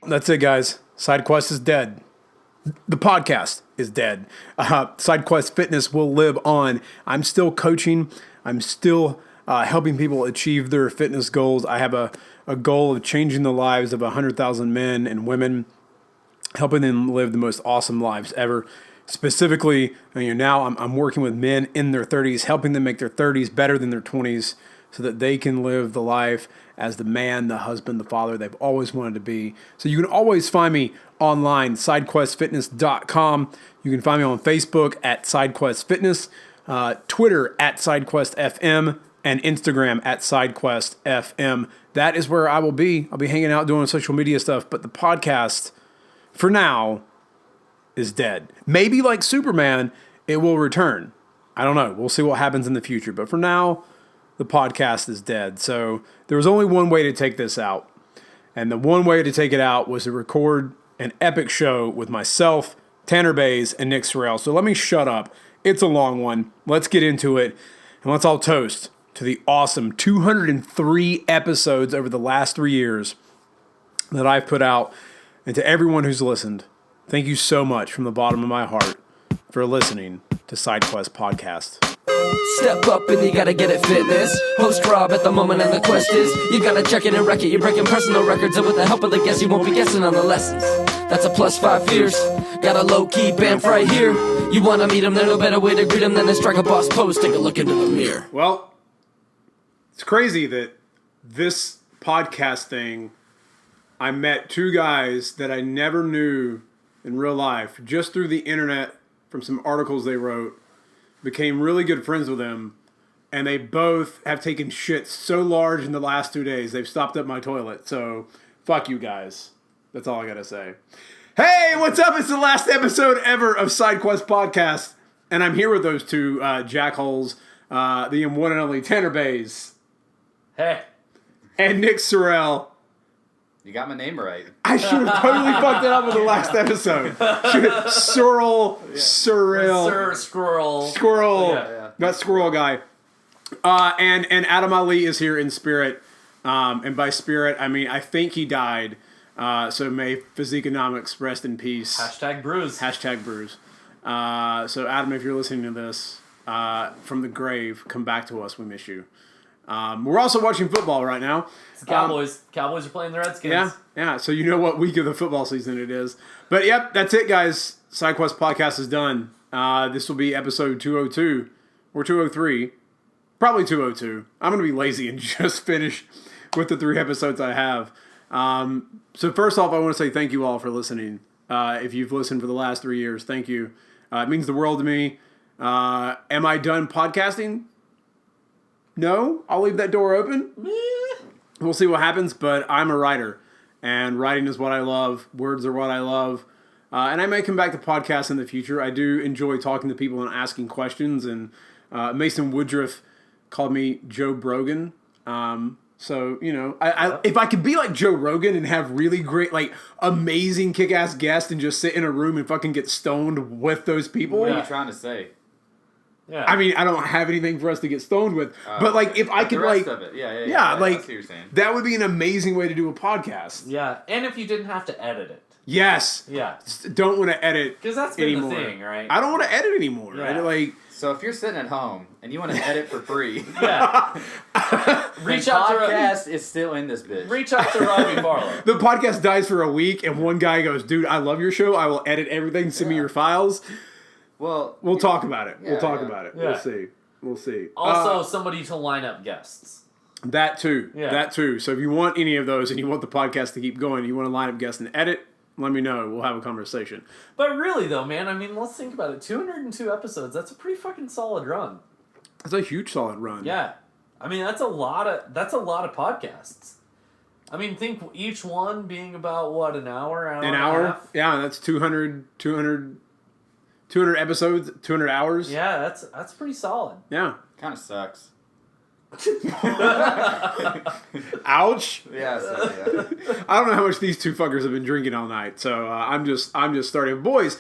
That's it, guys. SideQuest is dead. The podcast is dead. SideQuest Fitness will live on. I'm still coaching. I'm still helping people achieve their fitness goals. I have a goal of changing the lives of 100,000 men and women, helping them live the most awesome lives ever. Specifically, now I'm working with men in their 30s, helping them make their 30s better than their 20s so that they can live the life as the man, the husband, the father they've always wanted to be. So you can always find me online, sidequestfitness.com. You can find me on Facebook at SideQuest Fitness, Twitter at SideQuestFM, and Instagram at SideQuestFM. That is where I will be. I'll be hanging out doing social media stuff, but the podcast, for now, is dead. Maybe like Superman, it will return. I don't know. We'll see what happens in the future. But for now, the podcast is dead. So there was only one way to take this out. And the one way to take it out was to record an epic show with myself, Tanner Bays, and Nick Sorrell. So let me shut up. It's a long one. Let's get into it. And let's all toast to the awesome 203 episodes over the last 3 years that I've put out. And to everyone who's listened, thank you so much from the bottom of my heart for listening to SideQuest Podcast. Step up and you gotta get it fitness. Host Rob at the moment and the quest is you gotta check it and wreck it. You're breaking personal records and with the help of the guests you won't be guessing on the lessons. That's a +5 fierce. Got a low-key bamf right here. You wanna meet him, there's no better way to greet him than to strike a boss pose. Take a look into the mirror. Well, it's crazy that this podcast thing, I met two guys that I never knew in real life, just through the internet from some articles they wrote, became really good friends with them, and they both have taken shit so large in the last 2 days, they've stopped up my toilet. So, fuck you guys. That's all I gotta say. Hey, what's up? It's the last episode ever of SideQuest Podcast, and I'm here with those two jackholes, the one and only Tanner Bays. Hey. And Nick Sorrell. You got my name right. I should have totally fucked it up in the last episode. Sorrell. Squirrel. Yeah. That squirrel guy. And Adam Ali is here in spirit. And by spirit, I mean, I think he died. So may Physiconomics rest in peace. #bruise. #bruise. So Adam, if you're listening to this from the grave, come back to us. We miss you. We're also watching football right now. It's the Cowboys. Cowboys are playing the Redskins. Yeah. So you know what week of the football season it is. But yep, that's it, guys. SideQuest Podcast is done. This will be episode 202 or 203. Probably 202. I'm going to be lazy and just finish with the 3 episodes I have. So first off, I want to say thank you all for listening. If you've listened for the last 3 years, thank you. It means the world to me. Am I done podcasting? No, I'll leave that door open. We'll see what happens, but I'm a writer, and writing is what I love. Words are what I love, and I may come back to podcasts in the future. I do enjoy talking to people and asking questions, and Mason Woodruff called me Joe Brogan. So, I if I could be like Joe Rogan and have really great, like, amazing kick-ass guests and just sit in a room and fucking get stoned with those people. What are you trying to say? Yeah. I mean, I don't have anything for us to get stoned with, but like if I could, the rest like, of it. Yeah, like that's what you're saying. that would be an amazing way to do a podcast. Yeah, and if you didn't have to edit it. Yes. Yeah. Don't want to edit because that's been anymore. the thing, right? I don't want to edit anymore. Yeah. Right? So if you're sitting at home and you want to edit for free, Yeah. Reach out to podcast is still in this bitch. Reach out to Robbie Barlow. The podcast dies for a week, and one guy goes, "Dude, I love your show. I will edit everything. Send me your files." Well, We'll talk about it. We'll talk yeah. about it. Yeah. We'll see. Also, somebody to line up guests. That too. Yeah. That too. So if you want any of those and you want the podcast to keep going, you want to line up guests and edit, let me know. We'll have a conversation. But really, though, man, I mean, let's think about it. 202 episodes. That's a pretty fucking solid run. That's a huge solid run. Yeah. I mean, that's a lot of podcasts. I mean, think each one being about, what, an hour? An and hour? a half? Yeah, that's 200 episodes, 200 hours. Yeah, that's pretty solid. Yeah. kind of sucks. Ouch. Yeah, so, I don't know how much these two fuckers have been drinking all night, so I'm just starting. Boys,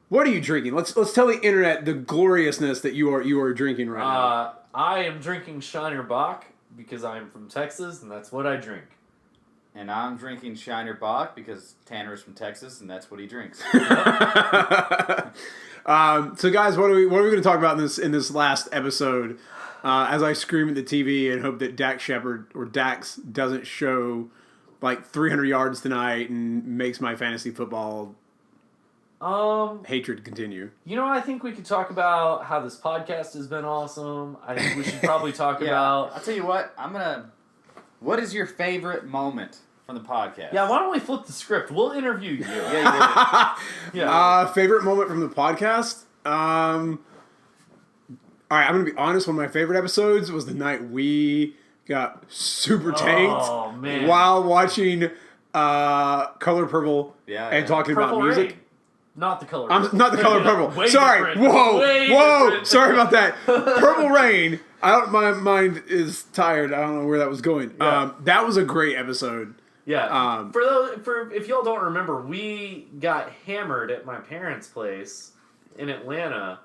what are you drinking? Let's tell the internet the gloriousness that you are drinking right now. I am drinking Shiner Bock because I am from Texas, and that's what I drink. And I'm drinking Shiner Bock because Tanner's from Texas, and that's what he drinks. So, guys, what are we going to talk about in this last episode? As I scream at the TV and hope that Dax doesn't show like 300 yards tonight and makes my fantasy football hatred continue. I think we could talk about how this podcast has been awesome. I think we should probably talk about... I'll tell you what, what is your favorite moment from the podcast? Yeah, why don't we flip the script? We'll interview you. Yeah, you Yeah. Favorite moment from the podcast? All right, I'm going to be honest. One of my favorite episodes was the night we got super tanked man. while watching Color Purple and talking Purple about music. Rain. Not the color. Not the Color Purple. Way Sorry. different. Way Whoa. different. Sorry about that. Purple Rain. My mind is tired. I don't know where that was going. Yeah. That was a great episode. Yeah. If y'all don't remember, we got hammered at my parents' place in Atlanta,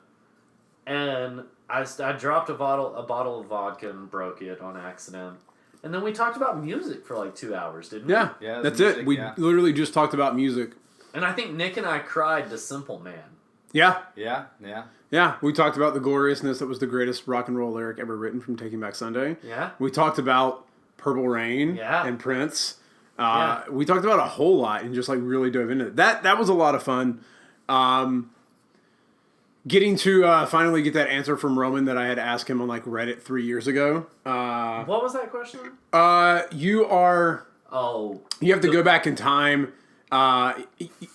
and I dropped a bottle of vodka and broke it on accident. And then we talked about music for like 2 hours, didn't we? Yeah, that's music, it. We literally just talked about music. And I think Nick and I cried to Simple Man. Yeah. Yeah. We talked about the gloriousness that was the greatest rock and roll lyric ever written from Taking Back Sunday. Yeah. We talked about Purple Rain and Prince. We talked about a whole lot and just like really dove into it. That was a lot of fun. Getting to finally get that answer from Roman that I had asked him on like Reddit 3 years ago. What was that question? You have to go back in time.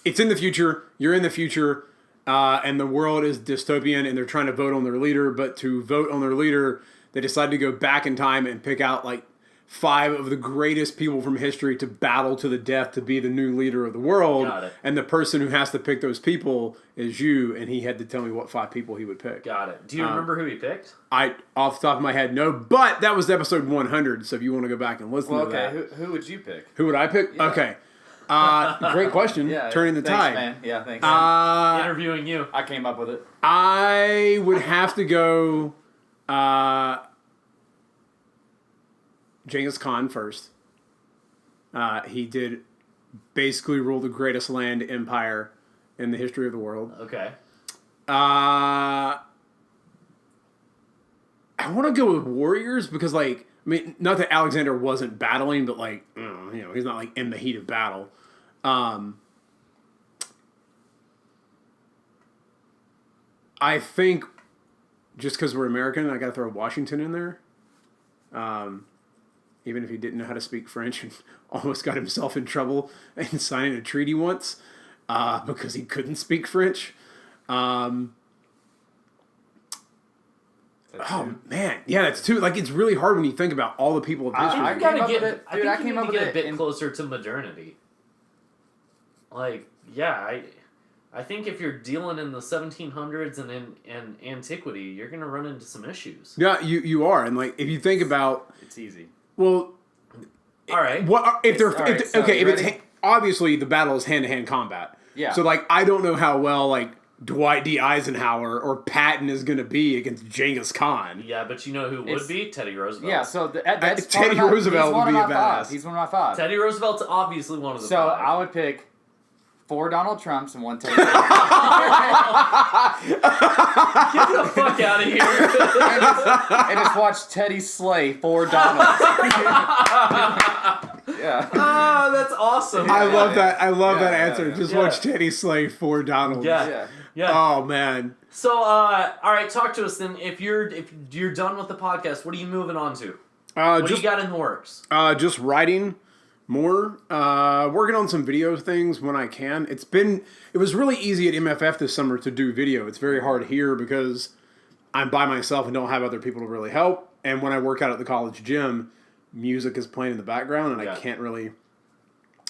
It's in the future. You're in the future. And the world is dystopian and they're trying to vote on their leader. But to vote on their leader, they decide to go back in time and pick out like 5 of the greatest people from history to battle to the death to be the new leader of the world. Got it. And the person who has to pick those people is you. And he had to tell me what 5 people he would pick. Got it. Do you remember who he picked? Off the top of my head, no. But that was episode 100. So if you want to go back and listen to that. Who would you pick? Who would I pick? Yeah. Okay. Great question. Turning the tide. Man. Yeah, thanks. Interviewing you. I came up with it. I would have to go Genghis Khan first. He did basically rule the greatest land empire in the history of the world. Okay. I want to go with warriors because, like, I mean, not that Alexander wasn't battling, but like, he's not like in the heat of battle. I think just because we're American, I got to throw Washington in there. Even if he didn't know how to speak French and almost got himself in trouble in signing a treaty once because he couldn't speak French. Man, yeah, that's too. Like, it's really hard when you think about all the people of history. I came up think with it. you Dude, I need came up to with get it a bit in- closer to modernity. Like, yeah, I think if you're dealing in the 1700s and in antiquity, you're gonna run into some issues. Yeah, you are, and like if you think about, It's easy. well, All right. what if they're All right, if, so okay? you If it's ready? obviously the battle is hand to hand combat. Yeah. So like I don't know how well like Dwight D. Eisenhower or Patton is going to be against Genghis Khan. Yeah, but you know who would It's- be? Teddy Roosevelt. Yeah, so that's Teddy one of my- Roosevelt he's one would of be my a five. badass. He's one of my 5. Teddy Roosevelt's obviously one of the So 5. I would pick 4 Donald Trumps and 1 Teddy Roosevelt. Get the fuck out of here. and just watch Teddy slay 4 Donalds. Yeah. Ah, that's awesome. I love that. I love that Yeah, answer. yeah. Just Yeah. watch Teddy slay 4 Donalds. Yeah. Yeah. Yeah. Oh man. So, all right, talk to us then. If you're done with the podcast, what are you moving on to? What do you got in the works? Just writing more. Working on some video things when I can. It was really easy at MFF this summer to do video. It's very hard here because I'm by myself and don't have other people to really help. And when I work out at the college gym, music is playing in the background and I can't really.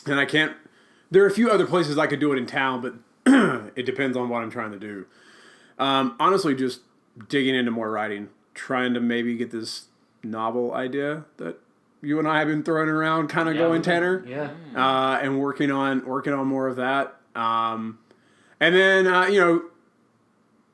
And I can't. There are a few other places I could do it in town, but it depends on what I'm trying to do. Honestly, just digging into more writing, trying to maybe get this novel idea that you and I have been throwing around, kind of going, Tanner. Yeah. And working on more of that. And then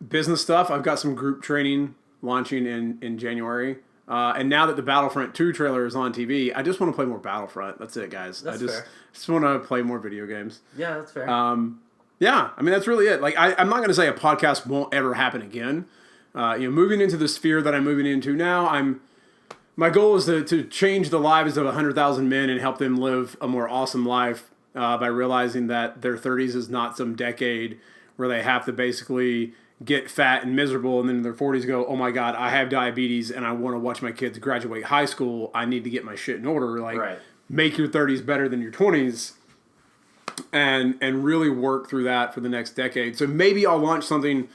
business stuff. I've got some group training launching in January. And now that the Battlefront 2 trailer is on TV, I just want to play more Battlefront. That's it, guys. That's I fair. just want to play more video games. Yeah, that's fair. Yeah, I mean, that's really it. Like, I'm not going to say a podcast won't ever happen again. Moving into the sphere that I'm moving into now, my goal is to change the lives of 100,000 men and help them live a more awesome life by realizing that their 30s is not some decade where they have to basically get fat and miserable, and then in their 40s go, oh my God, I have diabetes and I want to watch my kids graduate high school. I need to get my shit in order. Like, Right. Make your 30s better than your 20s and really work through that for the next decade. So maybe I'll launch something,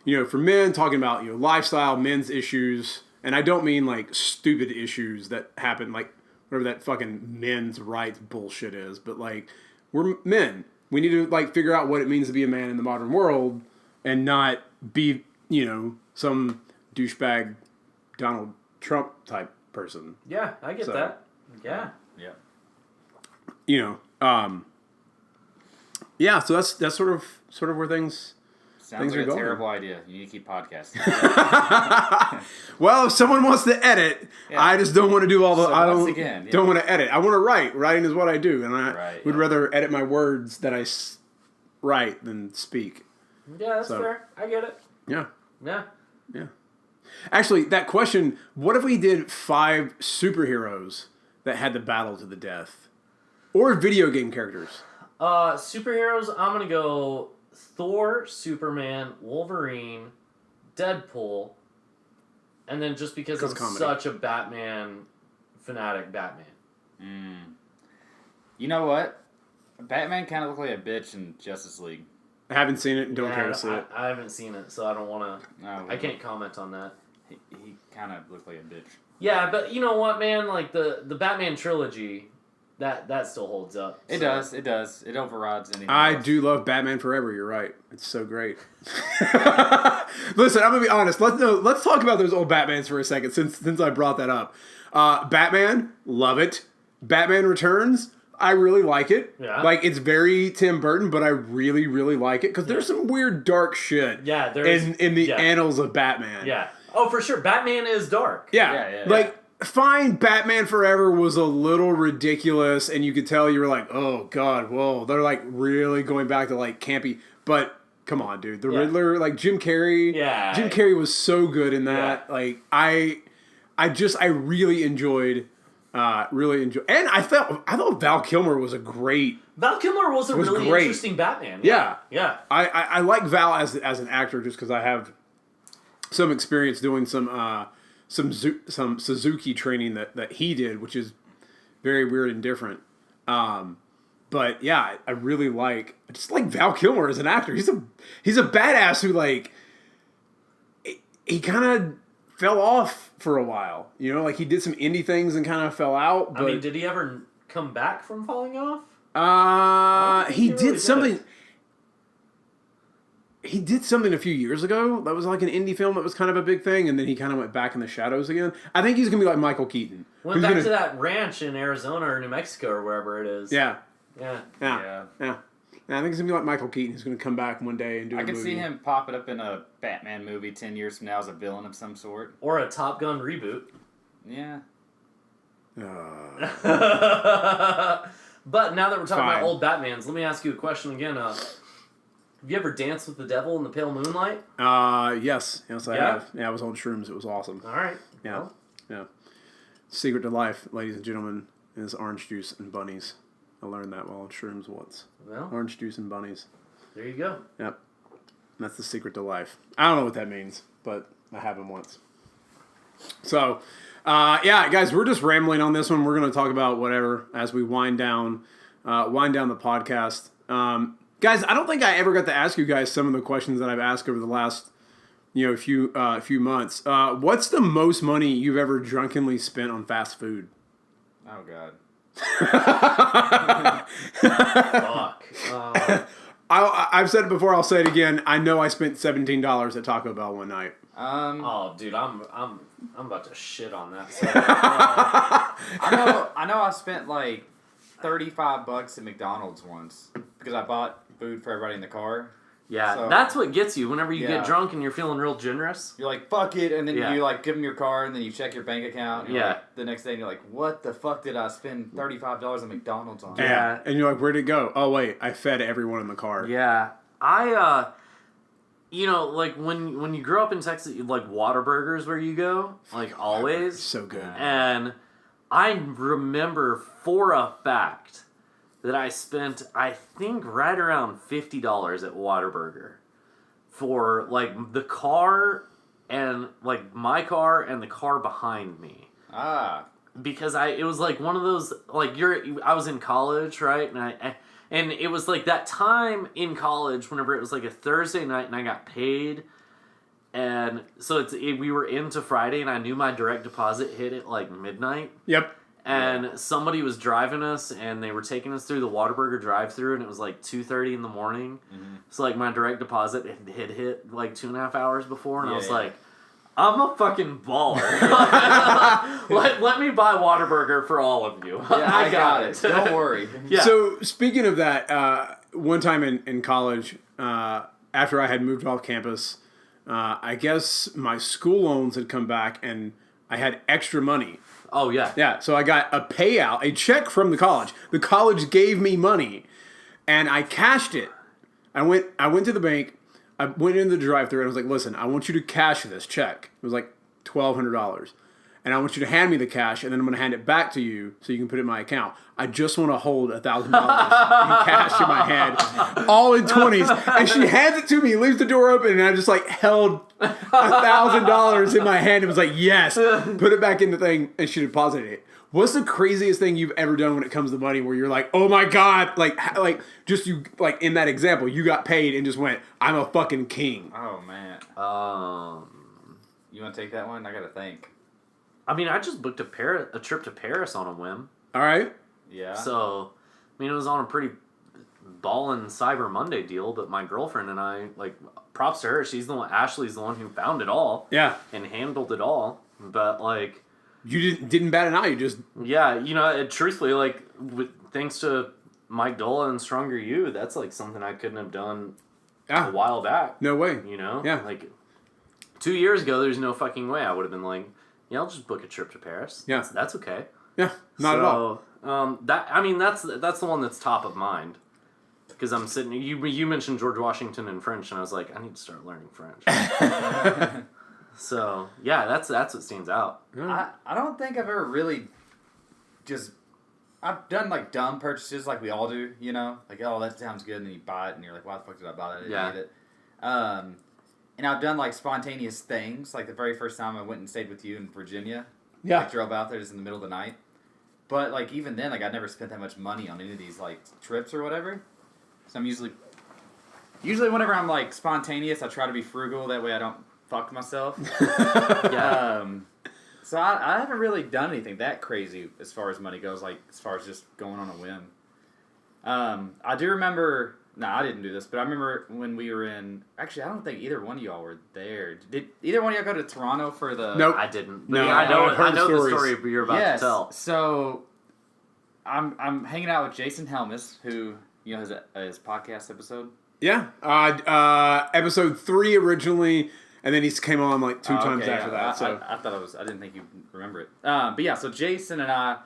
for men, talking about, lifestyle, men's issues. And I don't mean like stupid issues that happen, like whatever that fucking men's rights bullshit is, but like, we're men. We need to like figure out what it means to be a man in the modern world and not be, some douchebag Donald Trump type person. Yeah, I get that. Yeah. Yeah. Yeah, so that's sort of where things Sounds like are a going. terrible idea. You need to keep podcasting. Well, if someone wants to edit, Yeah. I just don't want to do all the. So I once don't again, yeah. don't want to edit. I want to write. Writing is what I do, and I Right, would yeah. rather edit my words that I write than speak. Yeah, that's So- fair. I get it. Yeah. Yeah. Yeah. Actually, that question, what if we did 5 superheroes that had to battle to the death? Or video game characters? Superheroes, I'm going to go Thor, Superman, Wolverine, Deadpool, and then just because I'm comedy. such a Batman fanatic, Batman. You know what? Batman kind of looked like a bitch in Justice League. I haven't seen it and don't care to see it. I haven't seen it, so I don't want to... No, I can't comment on that. He kind of looked like a bitch. Yeah, but you know what, man? Like, the Batman trilogy, that still holds up. It so. does. It does. It overrides anything I else. do love Batman Forever. You're right. It's so great. Listen, I'm gonna be honest. Let's talk about those old Batmans for a second, since I brought that up. Batman, love it. Batman Returns, I really like it. Yeah. Like, it's very Tim Burton, but I really, really like it because there's some weird dark shit. Yeah, there's... in the annals of Batman. Yeah. Oh, for sure. Batman is dark. Yeah. Yeah. Like, fine, Batman Forever was a little ridiculous, and you could tell you were like, oh, God, whoa. They're, like, really going back to, like, campy. But, come on, dude. The Riddler, like, Jim Carrey. Yeah. Jim Carrey was so good in that. Yeah. Like, I really enjoyed, and I thought Val Kilmer was a great... Val Kilmer was a really great. interesting Batman. Yeah. Yeah. I like Val as an actor just because I have some experience doing some Suzuki training that he did, which is very weird and different. But yeah, I really like Val Kilmer as an actor. He's a badass who like he kind of fell off for a while. Like he did some indie things and kind of fell out. But I mean, did he ever come back from falling off? he really did did. something. He did something a few years ago that was like an indie film that was kind of a big thing, and then he kind of went back in the shadows again. I think he's going to be like Michael Keaton. Went back to that ranch in Arizona or New Mexico or wherever it is. Yeah. Yeah. I think he's going to be like Michael Keaton. He's going to come back one day and do a I movie. could see him popping up in a Batman movie 10 years from now as a villain of some sort. Or a Top Gun reboot. Yeah. But now that we're talking Fine. about old Batmans, let me ask you a question again. Have you ever danced with the devil in the pale moonlight? Yes, I Yeah? have. Yeah, I was on shrooms. It was awesome. All right. Yeah, Well, yeah. Secret to life, ladies and gentlemen, is orange juice and bunnies. I learned that while on shrooms once. well, Orange juice and bunnies. there you go. Yep. That's the secret to life. I don't know what that means, but I have them once. So, yeah, guys, we're just rambling on this one. We're going to talk about whatever as we wind down the podcast. Guys, I don't think I ever got to ask you guys some of the questions that I've asked over the last, few months. What's the most money you've ever drunkenly spent on fast food? Oh, God. Fuck. I've said it before. I'll say it again. I know I spent $17 at Taco Bell one night. Oh, dude, I'm about to shit on that. So, I know I spent like $35 at McDonald's once because I bought food for everybody in the car, Yeah, So- that's what gets you whenever you Yeah. get drunk and you're feeling real generous. You're like, fuck it, and then Yeah. you like give them your card, and then you check your bank account. And you're Yeah. like, the next day, and you're like, what the fuck did I spend $35 at McDonald's on? Yeah. And you're like, where'd it go? Oh, wait, I fed everyone in the car. Yeah, you know, like when you grow up in Texas, like Whataburger's where you go, like always. So good. And I remember for a fact that I spent, I think, right around $50 at Whataburger for like the car and like my car and the car behind me. Because it was like one of those, like I was in college, right? And it was like that time in college whenever it was like a Thursday night and I got paid. And so we were into Friday and I knew my direct deposit hit at like midnight. Yep. And somebody was driving us and they were taking us through the Whataburger drive-thru and it was like 2:30 in the morning. Mm-hmm. So like my direct deposit had hit like 2.5 hours before and I was like, I'm a fucking baller. let me buy Whataburger for all of you. Yeah, I got it. Don't worry. Yeah. So speaking of that, one time in college, after I had moved off campus, I guess my school loans had come back and I had extra money. Oh, yeah. Yeah, so I got a payout, a check from the college. The college gave me money, and I cashed it. I went to the bank. I went into the drive-thru and I was like, "Listen, I want you to cash this check." It was like $1,200, and I want you to hand me the cash, and then I'm going to hand it back to you so you can put it in my account. I just want to hold $1,000 in cash in my hand, all in 20s. And she hands it to me, leaves the door open, and I just like held $1,000 in my hand and was like, "Yes," put it back in the thing, and she deposited it. What's the craziest thing you've ever done when it comes to money where you're like, "Oh my God," like just you, like in that example, you got paid and just went, "I'm a fucking king." Oh, man. You want to take that one? I got to think. I mean, I just booked a trip to Paris on a whim. All right. Yeah. So, I mean, it was on a pretty ballin' Cyber Monday deal, but my girlfriend and I, like, props to her. Ashley's the one who found it all. Yeah. And handled it all. But, like... You didn't bat an eye, you just... Yeah, you know, truthfully, like, thanks to Mike Dola and Stronger You, that's, like, something I couldn't have done a while back. No way. You know? Yeah. Like, 2 years ago, there's no fucking way I would have been like, yeah, I'll just book a trip to Paris. Yeah. That's okay. Yeah, not at all. That's the one that's top of mind. Because I'm sitting, you mentioned George Washington in French, and I was like, I need to start learning French. So yeah, that's what stands out. I don't think I've ever really I've done like dumb purchases like we all do, you know, like, oh, that sounds good, and then you buy it and you're like, why the fuck did I buy that? I didn't need it. And I've done like spontaneous things, like the very first time I went and stayed with you in Virginia. Yeah. I drove out there just in the middle of the night. But like even then, like I never spent that much money on any of these like trips or whatever. So I'm usually whenever I'm like spontaneous, I try to be frugal. That way I don't fuck myself. Yeah. So I haven't really done anything that crazy as far as money goes, like as far as just going on a whim. I do remember. No, I didn't do this, but I remember when we were in... Actually, I don't think either one of y'all were there. Did either one of y'all go to Toronto for the... Nope. I didn't. No, Yeah, I know the stories. story you're about to tell. So I'm hanging out with Jason Helmus, who has his podcast episode. Yeah. Episode 3 originally, and then he came on like 2 times after that. So I thought I didn't think you remember it. But yeah, so Jason and I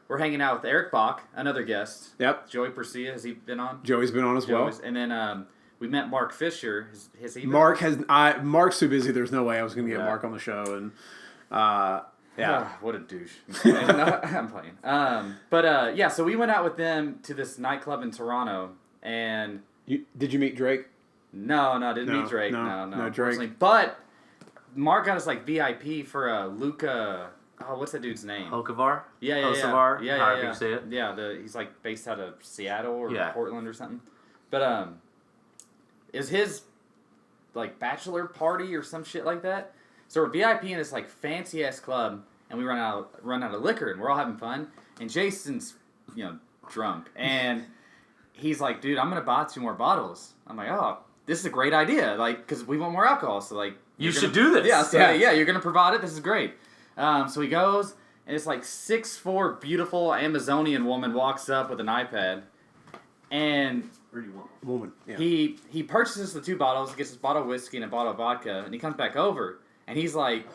were hanging out with Eric Bach, another guest. Yep. Joey Persia, has he been on? Joey's been on as well. And then we met Mark Fisher. Has he been Mark's too busy. There's no way I was going to get Mark on the show. And yeah. What a douche. I'm playing. But yeah, so we went out with them to this nightclub in Toronto, and did you meet Drake? No, didn't meet Drake. No, Drake. But Mark got us like VIP for Luca. Oh, what's that dude's name? Hokovar? Yeah. Hokovar? Yeah. However you say it. Yeah, he's like based out of Seattle or Yeah. Portland or something. But it was his like bachelor party or some shit like that. So we're VIP in this like fancy ass club, and we run out of liquor, and we're all having fun. And Jason's drunk, and he's like, "Dude, I'm gonna buy 2 more bottles." I'm like, "Oh, this is a great idea, like, because we want more alcohol." So like, You should do this. Yeah, yeah, you're gonna provide it. This is great. So he goes, and it's like 6'4" beautiful Amazonian woman walks up with an iPad, and Or do you want? Woman. Yeah. He purchases the 2 bottles, gets his bottle of whiskey and a bottle of vodka, and he comes back over, and he's like,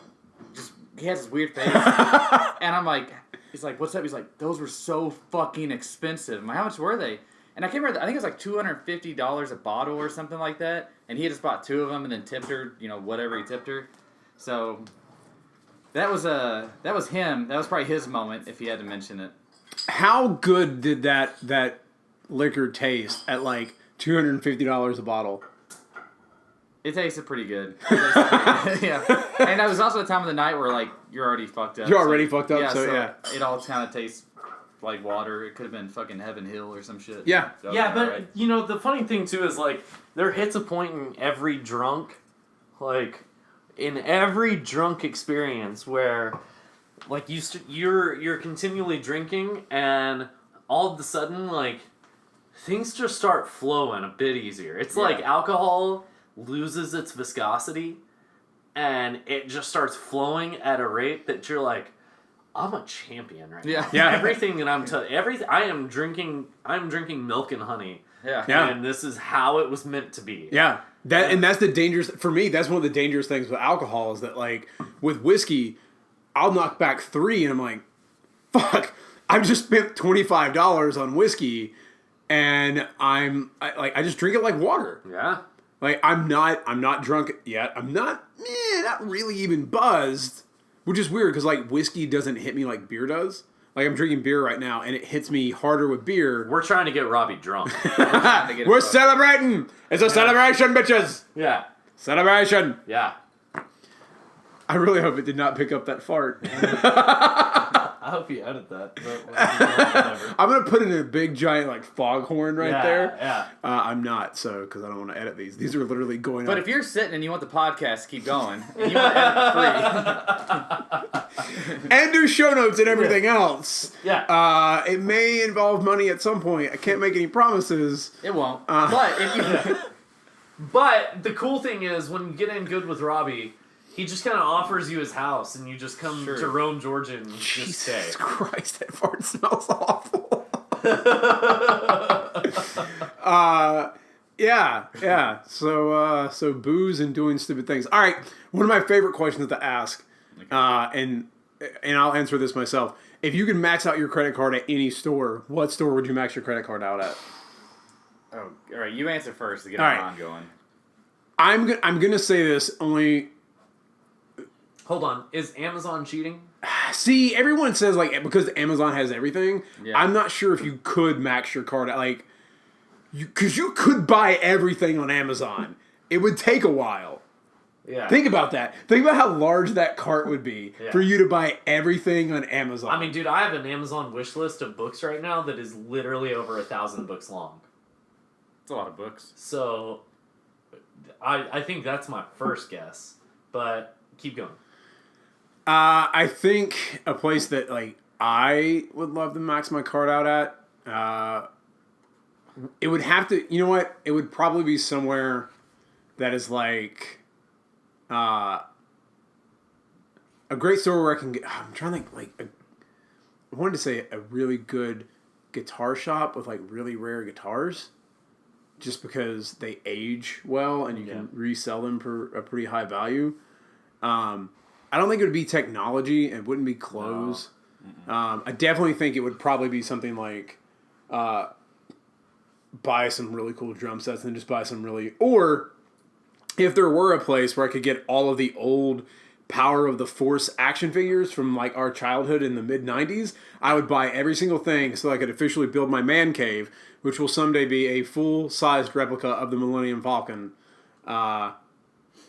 he has this weird face, and I'm like, he's like, what's up? He's like, those were so fucking expensive. I'm like, how much were they? And I can't remember, I think it was like $250 a bottle or something like that, and he had just bought 2 of them and then tipped her, whatever he tipped her. So, that was him. That was probably his moment, if he had to mention it. How good did that liquor taste at like $250 a bottle? It tasted pretty good. Yeah. And that was also the time of the night where, like, you're already fucked up. You're already fucked up, so yeah. It all kind of tastes like water. It could have been fucking Heaven Hill or some shit. Yeah. So Yeah, but, right. the funny thing, too, is, like, there hits a point in every drunk, like, in every drunk experience where, like, you're continually drinking, and all of a sudden, like, things just start flowing a bit easier. It's like alcohol loses its viscosity, and it just starts flowing at a rate that you're like, I'm a champion right now. Yeah. Everything that I'm drinking milk and honey. Yeah. And this is how it was meant to be. Yeah. And that's the dangerous, for me, that's one of the dangerous things with alcohol is that, like, with whiskey, I'll knock back 3 and I'm like, fuck, I've just spent $25 on whiskey and I just drink it like water. Yeah. Like, I'm not drunk yet. I'm not really even buzzed, which is weird because, like, whiskey doesn't hit me like beer does. Like, I'm drinking beer right now, and it hits me harder with beer. We're trying to get Robbie drunk. We're celebrating! It's a celebration, bitches! Yeah. Celebration! Yeah. I really hope it did not pick up that fart. I hope you edit that. Whatever. I'm going to put in a big, giant, like, foghorn right there. Yeah. I'm not, because I don't want to edit these. These are literally going But on. if you're sitting and you want the podcast to keep going, and you want to edit free. And do show notes and everything else. Yeah. It may involve money at some point. I can't make any promises. It won't. But if you... But the cool thing is, when you get in good with Robbie, he just kind of offers you his house, and you just come to Rome, Georgia, and just stay. Jesus Christ, that fart smells awful. Yeah. So booze and doing stupid things. All right, one of my favorite questions to ask, and I'll answer this myself. If you could max out your credit card at any store, what store would you max your credit card out at? Oh, all right. You answer first to get All it right. on going. I'm gonna say this only. Hold on. Is Amazon cheating? See, everyone says, like, because Amazon has everything, Yeah. I'm not sure if you could max your card out, like, because you could buy everything on Amazon. It would take a while. Yeah. Think about that. Think about how large that cart would be for you to buy everything on Amazon. I mean, dude, I have an Amazon wish list of books right now that is literally over 1,000 books long. It's a lot of books. So, I think that's my first guess. But keep going. I think a place that, like, I would love to max my card out at, it would have to, you know what? It would probably be somewhere that is, like, a great store where I can get, I'm trying to think, like, I wanted to say a really good guitar shop with, like, really rare guitars. Just because they age well and you can resell them for a pretty high value. I don't think it would be technology. It wouldn't be clothes. No. I definitely think it would probably be something like buy some really cool drum sets and just buy some really... Or if there were a place where I could get all of the old Power of the Force action figures from, like, our childhood in the mid-90s, I would buy every single thing so I could officially build my man cave, which will someday be a full-sized replica of the Millennium Falcon,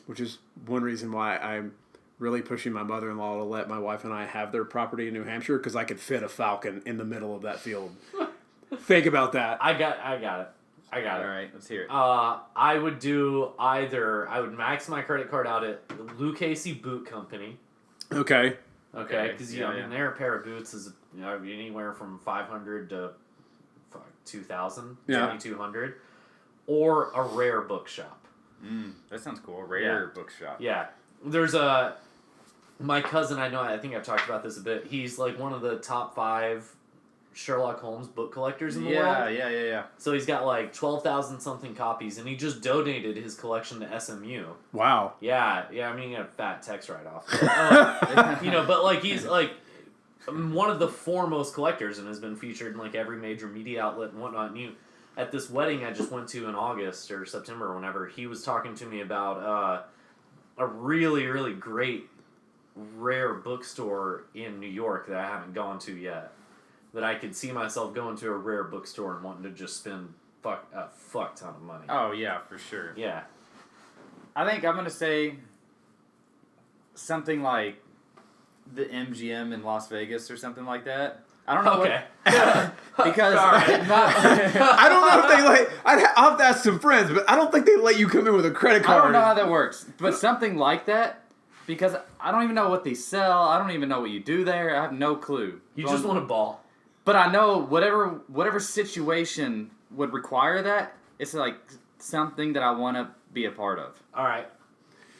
which is one reason why I'm really pushing my mother-in-law to let my wife and I have their property in New Hampshire, because I could fit a Falcon in the middle of that field. Think about that. I got it. All right, let's hear it. I would do either... I would max my credit card out at Lou Casey Boot Company. Okay. Okay, because I mean, their pair of boots is anywhere from $500 to $2,000, $2,200, or a rare bookshop. That sounds cool. Rare bookshop. Yeah, there's my cousin. I think I've talked about this a bit. He's like one of the top 5 Sherlock Holmes book collectors in the Yeah, world. yeah. So he's got like 12,000 something copies, and he just donated his collection to SMU. Wow. Yeah. I mean, you got a fat tax write-off. But like he's like one of the foremost collectors and has been featured in like every major media outlet and whatnot. And at this wedding I just went to in August or September or whenever, he was talking to me about a really, really great rare bookstore in New York that I haven't gone to yet. That I could see myself going to a rare bookstore and wanting to just spend a fuck ton of money. Oh, yeah, for sure. Yeah. I think I'm going to say something like the MGM in Las Vegas or something like that. I don't know. Okay. Because I don't know if they like. I'll have to ask some friends, but I don't think they let you come in with a credit I card. don't know how that works, but something like that. Because I don't even know what they sell. I don't even know what you do there. I have no clue. You just want a ball. But I know whatever situation would require that, it's like something that I want to be a part of. All right.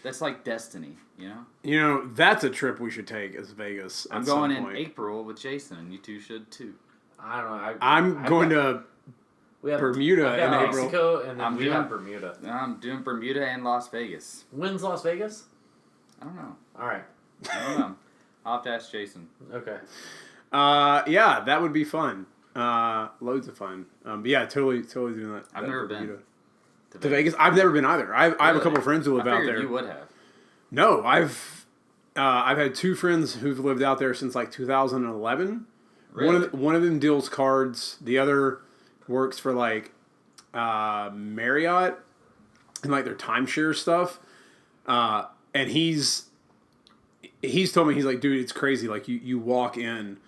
That's like destiny, you know? You know, that's a trip we should take is Vegas. I'm going in April with Jason, and you two should too. I don't know. I'm going to we have Bermuda I've got in April. Mexico, and then I'm we doing- have Bermuda. I'm doing Bermuda and Las Vegas. When's Las Vegas? I don't know. All right. I don't know. I'll have to ask Jason. Okay. Yeah, that would be fun. Loads of fun. But yeah, totally doing that. I've that never Bermuda. been To Vegas. I've never been either. I have a Really? couple of friends who live I out figured there. You would have. No, I've had two friends who've lived out there since like 2011. Really? One of them deals cards. The other works for like Marriott and like their timeshare stuff. And he's told me, he's like, dude, it's crazy. Like you walk in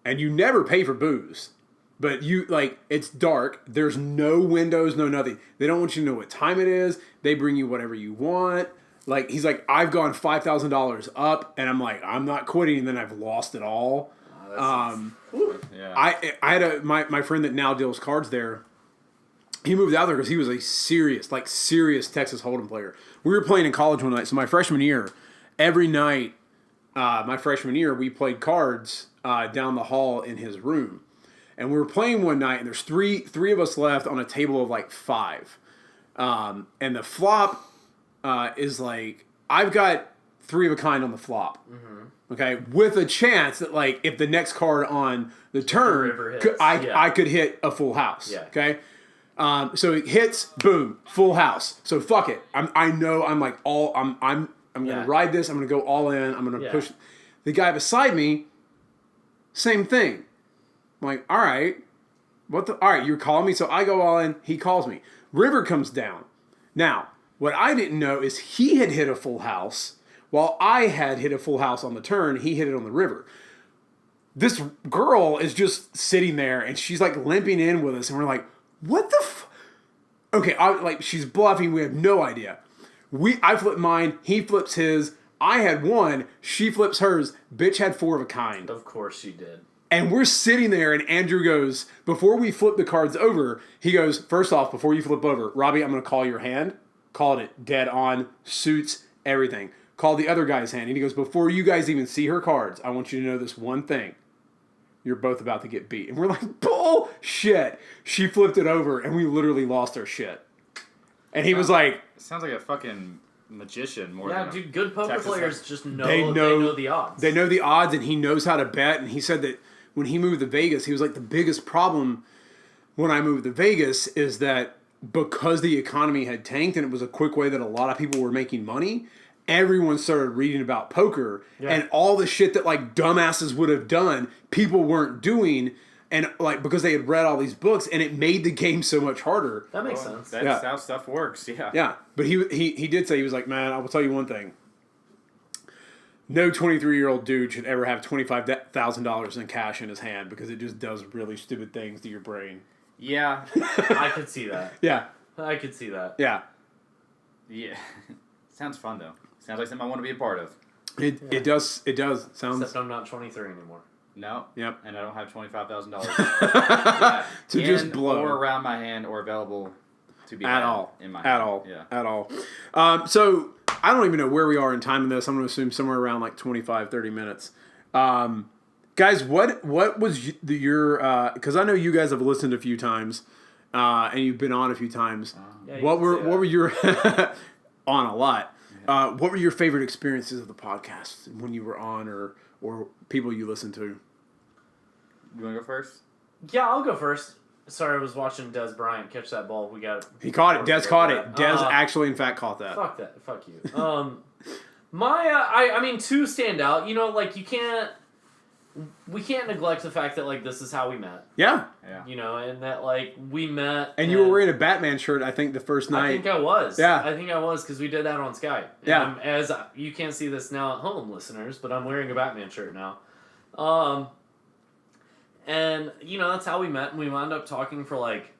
and you never pay for booze. But you, like, it's dark. There's no windows, no nothing. They don't want you to know what time it is. They bring you whatever you want. Like, he's like, I've gone $5,000 up, and I'm like, I'm not quitting, and then I've lost it all. Yeah. I had my friend that now deals cards there. He moved out there because he was a serious Texas Hold'em player. We were playing in college one night. So my freshman year, every night, we played cards down the hall in his room. And we were playing one night, and there's three of us left on a table of like 5. And the flop is like, I've got 3 of a kind on the flop. Mm-hmm. Okay, with a chance that like if the next card on the turn, I could hit a full house. Yeah. Okay. So it hits, boom, full house. So fuck it. I'm gonna ride this. I'm gonna go all in. I'm gonna push. The guy beside me, same thing. I'm like, all right, all right, you're calling me, so I go all in. He calls me. River comes down. Now, what I didn't know is he had hit a full house while I had hit a full house on the turn. He hit it on the river. This girl is just sitting there, and she's like limping in with us, and we're like, what the Okay, she's bluffing. We have no idea. I flipped mine. He flips his. I had 1. She flips hers. Bitch had 4 of a kind. Of course she did. And we're sitting there, and Andrew goes, before we flip the cards over, he goes, first off, before you flip over, Robbie, I'm going to call your hand. Called it dead on, suits, everything. Called the other guy's hand. And he goes, before you guys even see her cards, I want you to know this one thing. You're both about to get beat. And we're like, bullshit. She flipped it over, and we literally lost our shit. And he was like... Sounds like a fucking magician more Yeah, than dude, good poker Texas players just know They they know- know the odds. They know the odds, and he knows how to bet. And he said that when he moved to Vegas, he was like, the biggest problem when I moved to Vegas is that because the economy had tanked and it was a quick way that a lot of people were making money, everyone started reading about poker, and all the shit that like dumbasses would have done, people weren't doing, and like because they had read all these books, and it made the game so much harder. That makes sense. That's how stuff works, yeah. Yeah, but he did say, he was like, man, I will tell you one thing. No 23-year-old dude should ever have $25,000 in cash in his hand because it just does really stupid things to your brain. Yeah. I could see that. Yeah. I could see that. Yeah. Yeah. Sounds fun, though. Sounds like something I want to be a part of. It does. Sounds... Except I'm not 23 anymore. No. Yep. And I don't have $25,000 to just blow. Or around my hand or available to be At had all. in my At hand. all. Yeah. At all. So, I don't even know where we are in time in this. I'm going to assume somewhere around like 25, 30 minutes. Got Guys, what was your because I know you guys have listened a few times and you've been on a few times. Yeah, what were your on a lot? What were your favorite experiences of the podcast when you were on or people you listened to? You want to go first? Yeah, I'll go first. Sorry, I was watching Des Bryant catch that ball. We got it. He caught it. Des caught it. Des actually, in fact, caught that. Fuck that. Fuck you. I mean, two stand out. You know, like we can't neglect the fact that like this is how we met. Yeah. You know, and that like we met. And you were wearing a Batman shirt, I think, the first night. I think I was. Yeah. I think I was because we did that on Skype. And Yeah. as you can't see this now at home, listeners, but I'm wearing a Batman shirt now. And you know that's how we met, and we wound up talking for like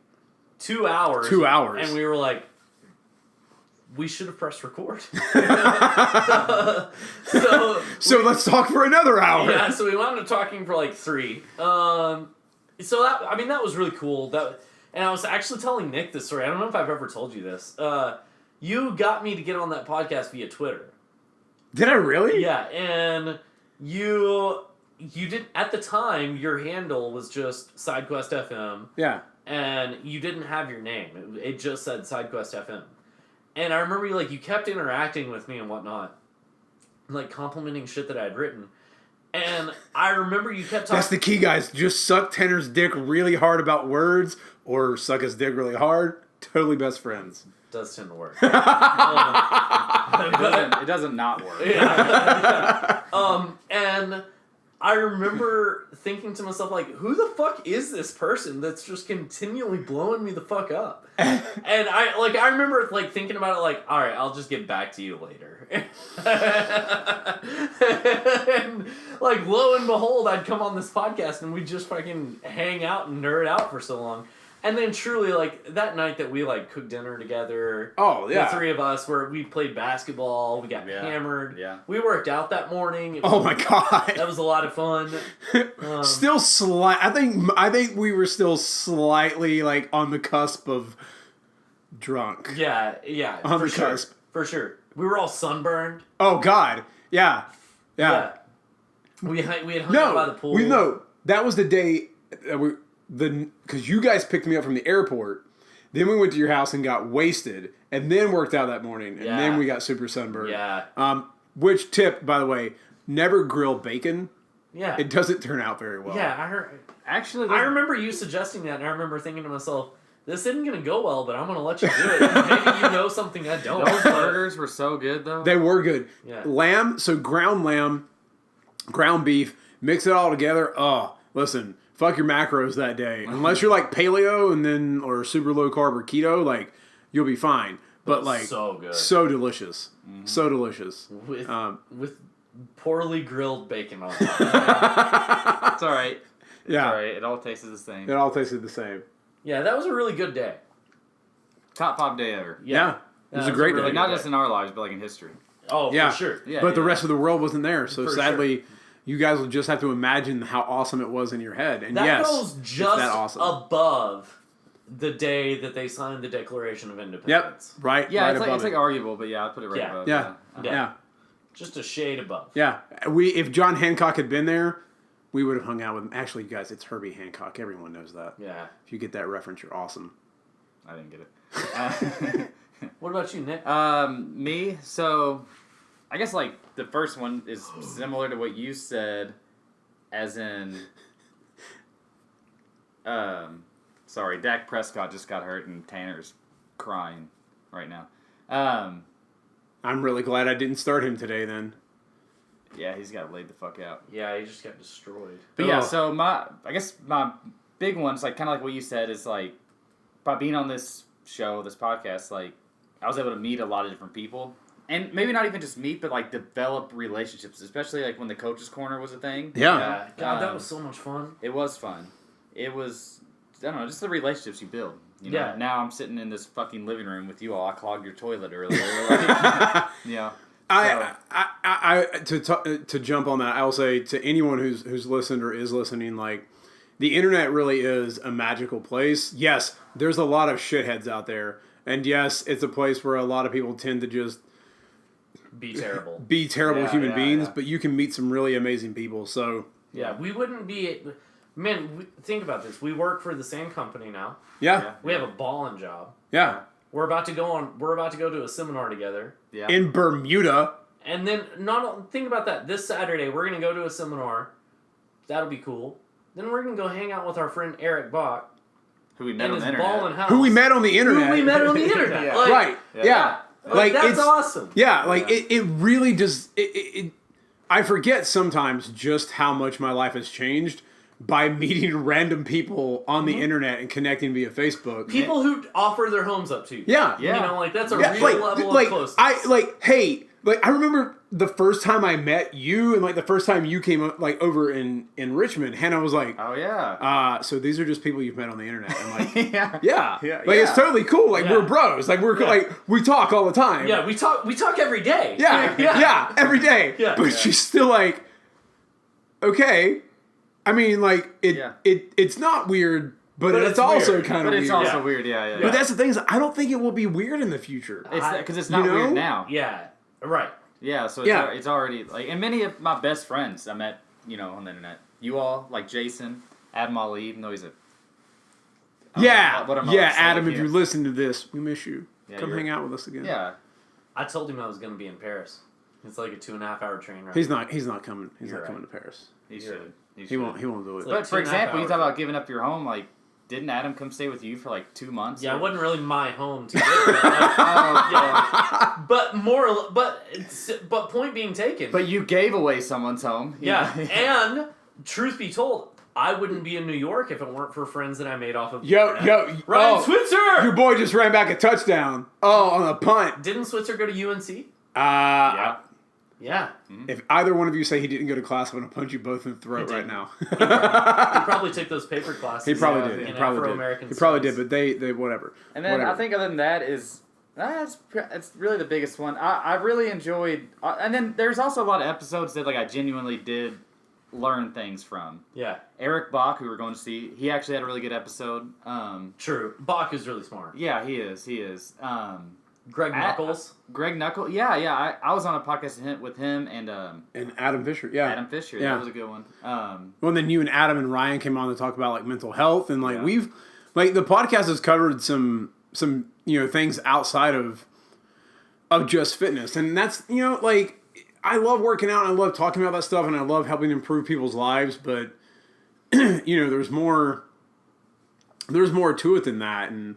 2 hours. 2 hours. And we were like, we should have pressed record. So let's talk for another hour. Yeah, so we wound up talking for like 3. So that was really cool. And I was actually telling Nick this story. I don't know if I've ever told you this. You got me to get on that podcast via Twitter. Did I really? Yeah, and you did at the time. Your handle was just SideQuest FM. Yeah. And you didn't have your name. It just said SideQuest FM. And I remember you kept interacting with me and whatnot, like complimenting shit that I had written. And I remember you kept talking. That's the key, guys. Just suck Tanner's dick really hard about words, or suck his dick really hard. Totally best friends. Does tend to work. It doesn't not work. Yeah. And I remember thinking to myself, like, who the fuck is this person that's just continually blowing me the fuck up? And I remember like thinking about it, like, all right, I'll just get back to you later. And like, lo and behold, I'd come on this podcast and we'd just fucking hang out and nerd out for so long. And then truly, like, that night that we, like, cooked dinner together. Oh, yeah. The 3 of us, where we played basketball, we got hammered. Yeah. We worked out that morning. Oh, my God. That was a lot of fun. Still I think we were still slightly, like, on the cusp of drunk. Yeah, On for the sure. cusp. For sure. We were all sunburned. Oh, God. Yeah. We had hung out by the pool. That was the day that because you guys picked me up from the airport, then we went to your house and got wasted, and then worked out that morning, and then we got super sunburned. Yeah. Which tip, by the way, never grill bacon. Yeah. It doesn't turn out very well. Yeah, I heard. Actually, I remember you suggesting that, and I remember thinking to myself, this isn't going to go well, but I'm going to let you do it. Maybe you know something I don't. Those burgers were so good, though. They were good. Yeah. Lamb, ground beef, mix it all together. Oh, listen, fuck your macros that day. Unless you're like paleo or super low carb or keto, like, you'll be fine. But like, so good. So delicious. Mm-hmm. So delicious. With poorly grilled bacon on top. It's all right. Yeah. It's all right. It all tasted the same. It all tasted the same. Yeah, that was a really good day. Top 5 day ever. Yeah. It was a great day. Like, not just in our lives, but like in history. Oh, yeah. for sure. Yeah, but the rest of the world wasn't there. So For sadly, you guys will just have to imagine how awesome it was in your head. And That goes just that awesome. above the day that they signed the Declaration of Yep. Independence. Right. Yeah, right it's above like arguable, but yeah, I'd put it right Yeah. above. Yeah. Yeah. Just a shade above. Yeah. If John Hancock had been there, we would have hung out with him. Actually, you guys, it's Herbie Hancock. Everyone knows that. Yeah. If you get that reference, you're awesome. I didn't get it. What about you, Nick? Me, so I guess like the first one is similar to what you said, as in, sorry, Dak Prescott just got hurt and Tanner's crying right now. I'm really glad I didn't start him today then. Yeah, he's got laid the fuck out. Yeah, he just got destroyed. But yeah, so I guess my big one's like kind of like what you said is like by being on this show, this podcast, like I was able to meet a lot of different people, and maybe not even just meet, but like develop relationships, especially like when the coach's corner was a thing. Yeah. God, that was so much fun. It was fun. It was, I don't know, just the relationships you build. You know? Yeah. Now I'm sitting in this fucking living room with you all. I clogged your toilet earlier. Like, yeah. To jump on that, I'll say to anyone who's listened or is listening, like, the internet really is a magical place. Yes, there's a lot of shitheads out there, and yes, it's a place where a lot of people tend to just Be terrible. be terrible human beings. Yeah. But you can meet some really amazing people. So Yeah, we wouldn't be. Man, think about this. We work for the same company now. Yeah. We have a ballin' job. Yeah. We're about to go to a seminar together. Yeah. In Bermuda. And then think about that. This Saturday we're gonna go to a seminar. That'll be cool. Then we're gonna go hang out with our friend Eric Bach Who we met in on his the internet. ballin' house. Who we met on the internet. Who we met on the internet. Yeah. Like, Right. Yeah. Like, that's it's awesome. Yeah, like it really just I forget sometimes just how much my life has changed by meeting random people on the internet and connecting via Facebook. People who offer their homes up to you. Yeah. You know, like that's a Yeah, real level of closeness. I remember the first time I met you and like the first time you came like over in Richmond, Hannah was like, Oh yeah. so these are just people you've met on the internet. I'm like, yeah. yeah. Like it's totally cool. Like we're bros. Like we're like we talk all the time. Yeah, we talk every day. Yeah, every day. Yeah. But she's still like, okay. I mean, like it's not weird, but it's also weird. kind of But weird. it's also weird. Yeah. But that's the thing is, I don't think it will be weird in the future. It's because it's not you know? weird now. Yeah. Right. Yeah, so it's already like, and many of my best friends I met, on the internet. You all, like Jason, Adam Ali, even though he's a Adam, if you listen to this, we miss you. Yeah, Come hang out with us again. Yeah, I told him I was going to be in Paris. It's like a 2.5 hour train ride. He's not coming. He's You're not coming right. to Paris. he You're should. He won't do it. like But for 2.5 example, you talk hours. about giving up your home. Like, didn't Adam come stay with you for like 2 months? Yeah, it Or- wasn't really my home to live in. Yeah. But point being taken. But you gave away someone's home. yeah, and truth be told, I wouldn't be in New York if it weren't for friends that I made off of. Ryan Switzer. Your boy just ran back a touchdown. Oh, on a punt. Didn't Switzer go to UNC? Yeah. If either one of you say he didn't go to class, I'm going to punch you both in the throat right now. He probably took those paper classes. He probably did. In He probably Afro-American did. He probably studies. did, but they whatever. And then Whatever. I think other than that is it's really the biggest one. I really enjoyed, and then there's also a lot of episodes that like I genuinely did learn things from. Yeah. Eric Bach, who we're going to see, he actually had a really good episode. True. Bach is really smart. Yeah, he is. Greg Knuckles. Greg Knuckles. Yeah. I was on a podcast with him and And Adam Fisher, yeah. Adam Fisher. Yeah. That was a good one. Well, then you and Adam and Ryan came on to talk about like mental health and like Yeah. we've like the podcast has covered some things outside of just fitness, and that's like I love working out and I love talking about that stuff and I love helping improve people's lives, but there's more to it than that, and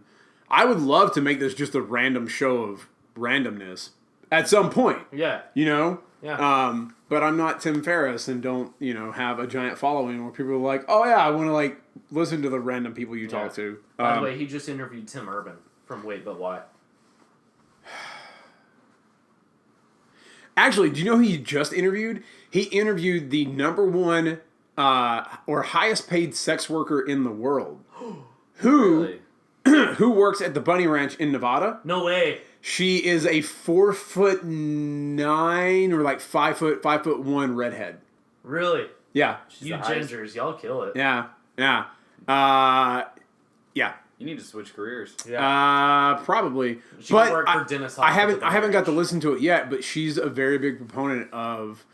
I would love to make this just a random show of randomness at some point. Yeah. Yeah. But I'm not Tim Ferriss and don't, have a giant following where people are like, oh yeah, I want to like listen to the random people you talk to. By the way, he just interviewed Tim Urban from Wait But Why. Actually, do you know who he just interviewed? He interviewed the number one or highest paid sex worker in the world. Really? Who works at the Bunny Ranch in Nevada. No way. She is a 4'9" or like 5'1" redhead. Really? Yeah. You the highest. gingers, y'all kill it. Yeah. Yeah. Yeah. You need to switch careers. Yeah. Probably. She But can work for Dennis I Hopper haven't at the I haven't got to ranch. listen to it yet, but she's a very big proponent of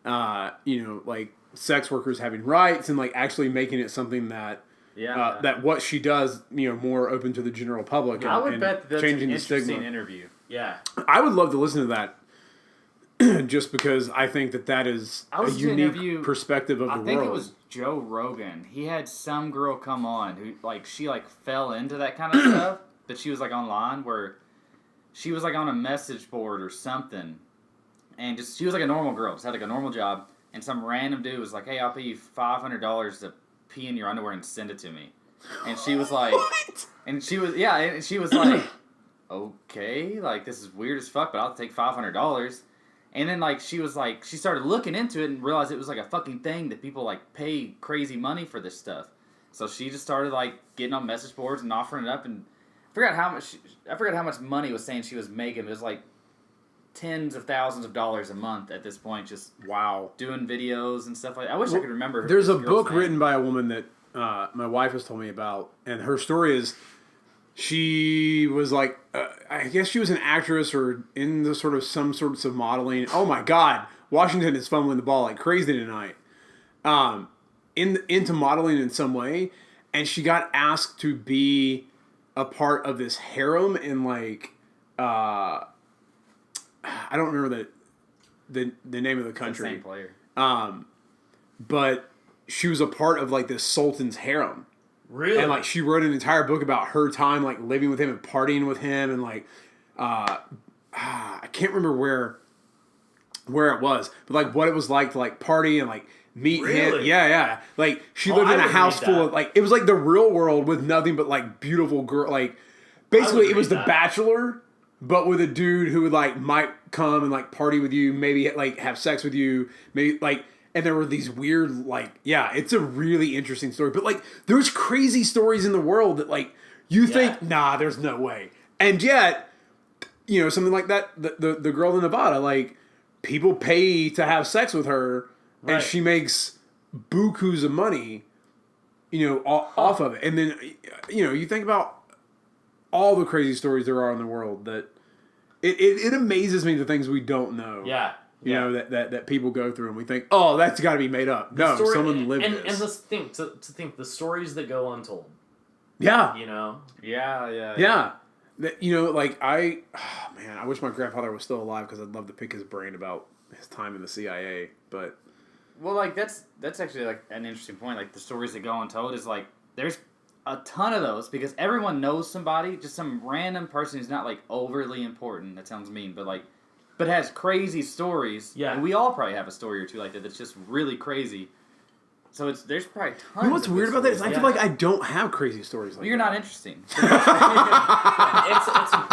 like sex workers having rights and like actually making it something that Yeah. that what she does, more open to the general public. I would and bet that's changing an the interesting stigma. interview. Yeah. I would love to listen to that, just because I think that is I a was to unique interview- perspective of I the think world. it was Joe Rogan. He had some girl come on who she fell into that kind of stuff, but she was online where she was on a message board or something, and she was a normal girl, just had a normal job, and some random dude was like, "Hey, I'll pay you $500 to pee in your underwear and send it to me," and she was like, What? and she was like, okay, this is weird as fuck, but I'll take $500. And then she started looking into it and realized it was a fucking thing that people pay crazy money for this stuff. So she just started getting on message boards and offering it up, and I forgot how much money was saying she was making. It was tens of thousands of dollars a month at this point, just Wow. doing videos and stuff like that. I wish I could remember. There's a this girl's book name. written by a woman that my wife has told me about, and her story is she was I guess she was an actress or in the some sorts of modeling. Oh my God, Washington is fumbling the ball like crazy tonight. into modeling in some way, and she got asked to be a part of this harem in like I don't remember the name of the country. Same player. But she was a part of like this sultan's harem. Really? And like she wrote an entire book about her time like living with him and partying with him and like I can't remember where it was, but like what it was like to like party and like meet him. Really? Yeah. Like she lived in a house full of like it was like the real world with nothing but like beautiful girl. Like basically it was The Bachelor, but with a dude who would like might come and like party with you, maybe like have sex with you, maybe like. And there were these weird, like, yeah, it's a really interesting story. But, like, there's crazy stories in the world that, like, you think, nah, there's no way. And yet, you know, something like that, the girl in Nevada, like, people pay to have sex with her, and she makes bukus of money, you know, off of it. And then, you know, you think about all the crazy stories there are in the world that it amazes me the things we don't know. Yeah. You know, that people go through and we think, oh, that's got to be made up. No, someone lived this. And this thing, to think, the stories that go untold. Yeah. You know? Yeah. You know, like, I wish my grandfather was still alive because I'd love to pick his brain about his time in the CIA. But, well, like, that's actually, like, an interesting point. Like, the stories that go untold is, like, there's a ton of those because everyone knows somebody, just some random person who's not, like, overly important. That sounds mean, but, like, but has crazy stories. Yeah. And we all probably have a story or two like that that's just really crazy. So there's probably tons. You know what's weird about that is I feel like I don't have crazy stories like that. You're not interesting. it's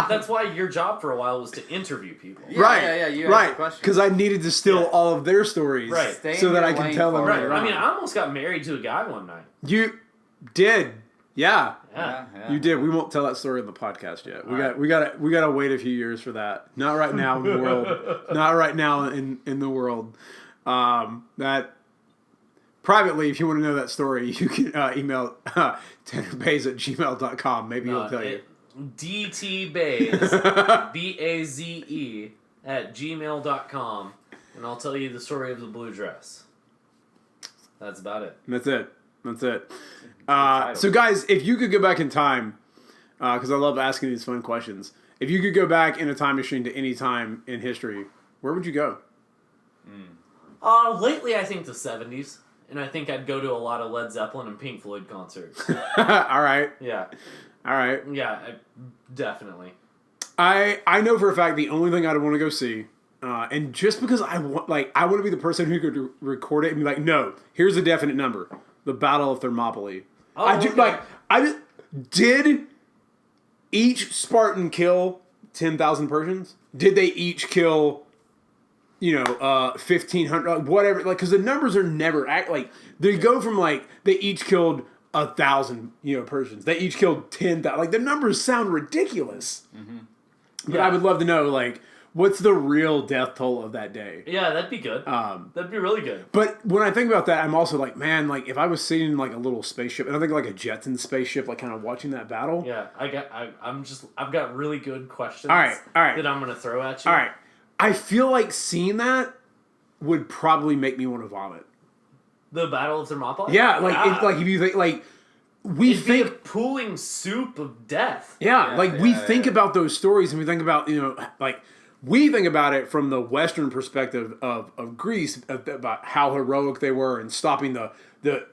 that's why your job for a while was to interview people. Yeah, you asked questions. Because I needed to steal all of their stories so that I can tell them Right. later I on. mean, I almost got married to a guy one night. You did. Yeah. Yeah. You did. We won't tell that story in the podcast yet. We got to wait a few years for that. Not right now in the world. Not right now in the world. That privately, if you want to know that story, you can email tannerbaze@gmail.com. Maybe he'll tell you. DTBaze, BAZE @gmail.com, and I'll tell you the story of the blue dress. That's about it. That's it. So guys, if you could go back in time, because I love asking these fun questions, if you could go back in a time machine to any time in history, where would you go? Lately I think the 70s, and I think I'd go to a lot of Led Zeppelin and Pink Floyd concerts. All right. Yeah. Yeah, definitely. I know for a fact the only thing I'd want to go see, and just because I want to be the person who could record it and be like, no, here's a definite number. The Battle of Thermopylae. Did each Spartan kill 10,000 Persians? Did they each kill, 1,500, whatever? Like, because the numbers are never they go from they each killed 1,000, Persians. They each killed 10,000. Like the numbers sound ridiculous. Mm-hmm. But I would love to know what's the real death toll of that day? Yeah, that'd be good. That'd be really good. But when I think about that, I'm also man, if I was sitting in a little spaceship, and I think a Jetson spaceship, kind of watching that battle. Yeah, I've got really good questions. All right. That I'm gonna throw at you. All right, I feel like seeing that would probably make me want to vomit. The Battle of Thermopylae. Yeah, if you think It'd be a pooling soup of death. Yeah, we think about those stories, and we think about we think about it from the Western perspective of Greece, about how heroic they were in stopping the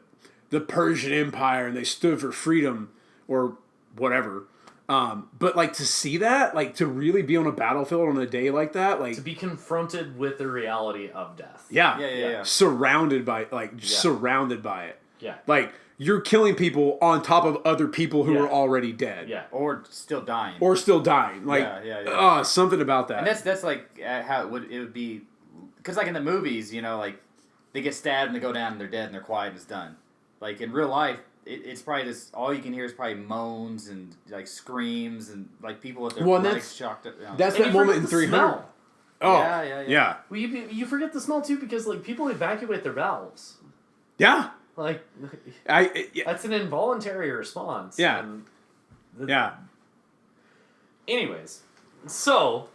Persian Empire, and they stood for freedom or whatever. But to see that, to really be on a battlefield on a day like that, to be confronted with the reality of death. Yeah. Surrounded by surrounded by it. Yeah. You're killing people on top of other people who are already dead. Yeah. Or still dying. Something about that. And that's how it would be, because in the movies, they get stabbed and they go down and they're dead and they're quiet and it's done. In real life, it's probably just, all you can hear is probably moans and screams and people with their legs shocked up. That's that moment in 300. Smell. Oh, yeah. Well, you forget the smell too, because people evacuate their bowels. Yeah. That's an involuntary response. Yeah. Anyways, so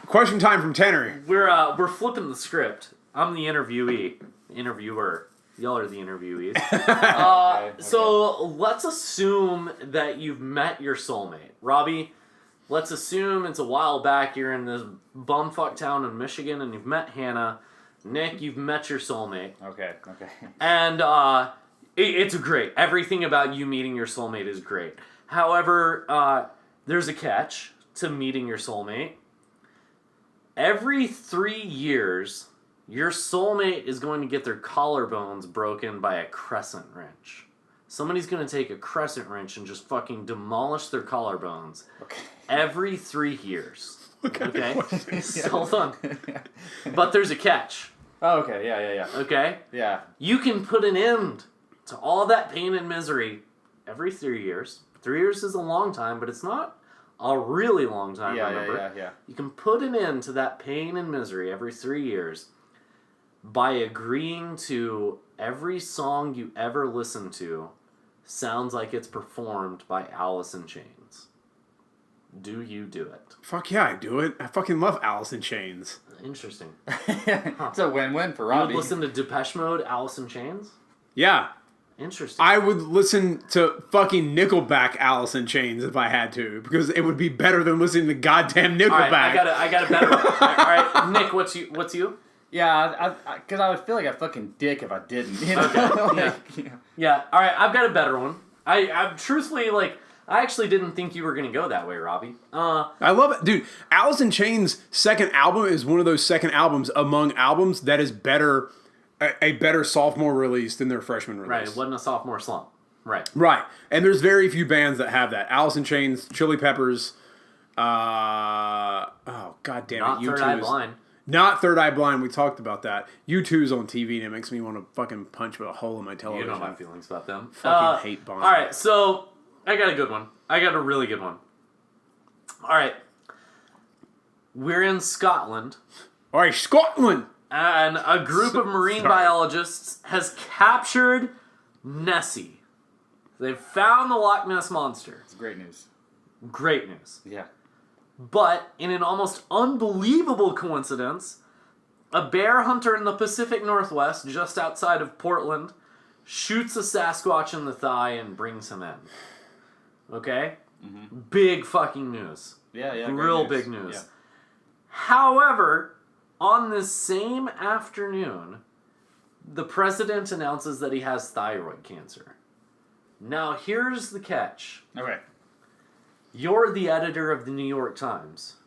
question time from Tanner. We're flipping the script. I'm the interviewee. interviewer. Y'all are the interviewees. Okay. So let's assume that you've met your soulmate. Robbie, let's assume it's a while back. You're in this bumfuck town in Michigan and you've met Hannah. Nick, you've met your soulmate. Okay. And it's great. Everything about you meeting your soulmate is great. However, there's a catch to meeting your soulmate. Every 3 years, your soulmate is going to get their collarbones broken by a crescent wrench. Somebody's going to take a crescent wrench and just fucking demolish their collarbones. Okay. Every 3 years. Okay? Yeah. Hold on. But there's a catch. Oh, okay. Yeah. Okay? Yeah. You can put an end to all that pain and misery every 3 years. 3 years is a long time, but it's not a really long time, remember? Yeah. You can put an end to that pain and misery every 3 years by agreeing to every song you ever listen to sounds like it's performed by Alice in Chains. Do you do it? Fuck yeah, I do it. I fucking love Alice in Chains. Interesting. It's a win-win for You Robbie. would listen to Depeche Mode, Alice in Chains? Yeah. Interesting. I would listen to fucking Nickelback Alice in Chains if I had to, because it would be better than listening to goddamn Nickelback. All right, I got a better one. All right, Nick, what's you? Yeah, because I would feel like a fucking dick if I didn't. You know? Okay, yeah. All right, I've got a better one. I'm truthfully, I actually didn't think you were going to go that way, Robbie. I love it. Dude, Alice in Chains' second album is one of those second albums among albums that is better, a better sophomore release than their freshman release. Right, it wasn't a sophomore slump. Right. Right. And there's very few bands that have that. Alice in Chains, Chili Peppers, oh, god damn it. Not Third Eye Blind. Not Third Eye Blind. We talked about that. U2's on TV and it makes me want to fucking punch a hole in my You television. know my feelings about them. Fucking hate Bond. All right, so I got a good one. I got a really good one. All right. We're in Scotland. All right, Scotland. And a group of marine biologists has captured Nessie. They've found the Loch Ness Monster. It's great news. Great news. Yeah. But, in an almost unbelievable coincidence, a bear hunter in the Pacific Northwest, just outside of Portland, shoots a Sasquatch in the thigh and brings him in. Okay? Mm-hmm. Big fucking news. Yeah. Real great big news. Yeah. However, on this same afternoon, the president announces that he has thyroid cancer. Now, here's the catch. Okay. You're the editor of the New York Times.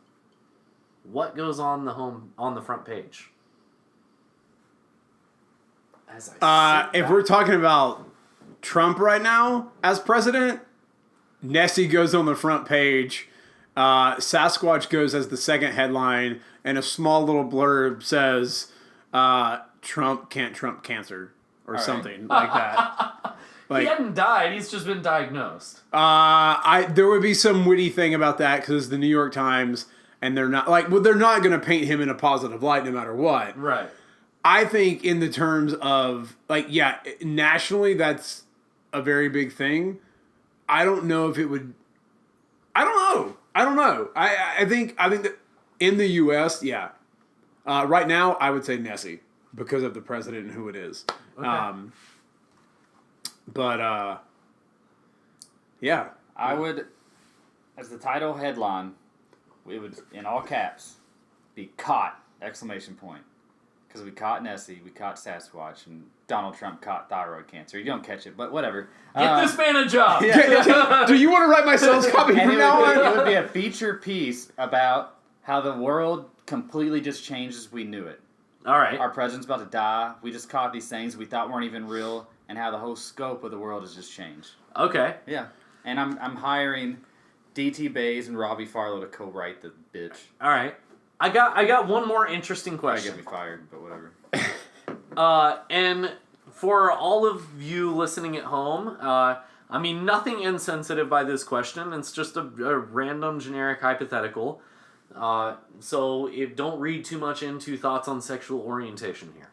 What goes on the front page? As I If we're talking about Trump right now as president, Nessie goes on the front page. Sasquatch goes as the second headline, and a small little blurb says, Trump can't trump cancer, or something like that. he hadn't died, he's just been diagnosed. There would be some witty thing about that, because the New York Times, and they're not, they're not going to paint him in a positive light no matter what. Right. I think in the terms of, nationally, that's a very big thing. I don't know if it would... I don't know. I think that in the U.S., yeah. Right now, I would say Nessie, because of the president and who it is. Okay. Yeah. I would, as the title headline, we would, in all caps, be caught, ! Because we caught Nessie, we caught Sasquatch, and Donald Trump caught thyroid cancer. You don't catch it, but whatever. Get this man a job! Do you want to write my sales copy And from now on? it would be a feature piece about how the world completely just changed as we knew it. All right. Our president's about to die. We just caught these things we thought weren't even real, and how the whole scope of the world has just changed. Okay. Yeah. And I'm hiring D.T. Bays and Robbie Farlow to co-write the bitch. All right. I got one more interesting Probably question. get me fired, but whatever. And for all of you listening at home, nothing insensitive by this question. It's just a random generic hypothetical. So don't read too much into thoughts on sexual orientation here.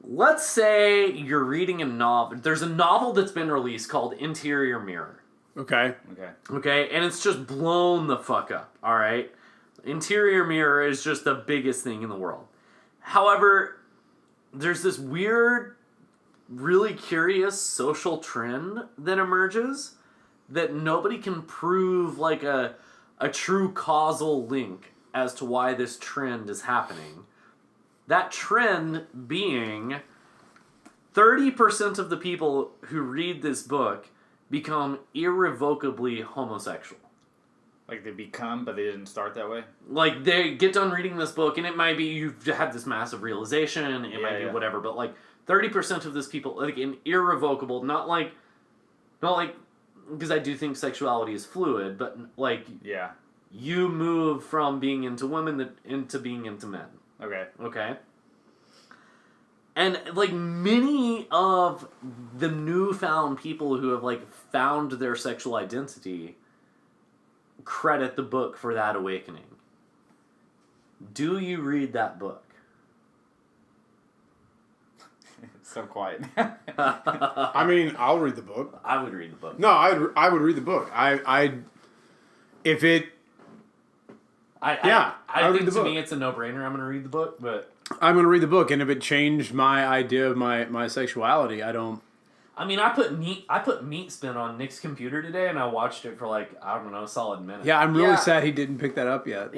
Let's say you're reading a novel. There's a novel that's been released called Interior Mirror. Okay. Okay, and it's just blown the fuck up, alright? Interior Mirror is just the biggest thing in the world. However, there's this weird, really curious social trend that emerges that nobody can prove like a true causal link as to why this trend is happening. That trend being 30% of the people who read this book become irrevocably homosexual. Like they become, but they didn't start that way? Like, they get done reading this book, and it might be you've had this massive realization, it might be whatever, but, like, 30% of this people, like, an irrevocable, not like, because I do think sexuality is fluid, but, like, you move from being into women into being into men. Okay? And, like, many of the newfound people who have, like, found their sexual identity credit the book for that awakening. Do you read that book? It's so quiet. I mean, I'll read the book. I would read the book. No, I would read the book. I think to me it's a no-brainer. I'm going to read the book, but I'm going to read the book, and if it changed my idea of my sexuality, I don't. I mean, I put Meat Spin on Nick's computer today, and I watched it for like, I don't know, a solid minute. Yeah, I'm really sad he didn't pick that up yet.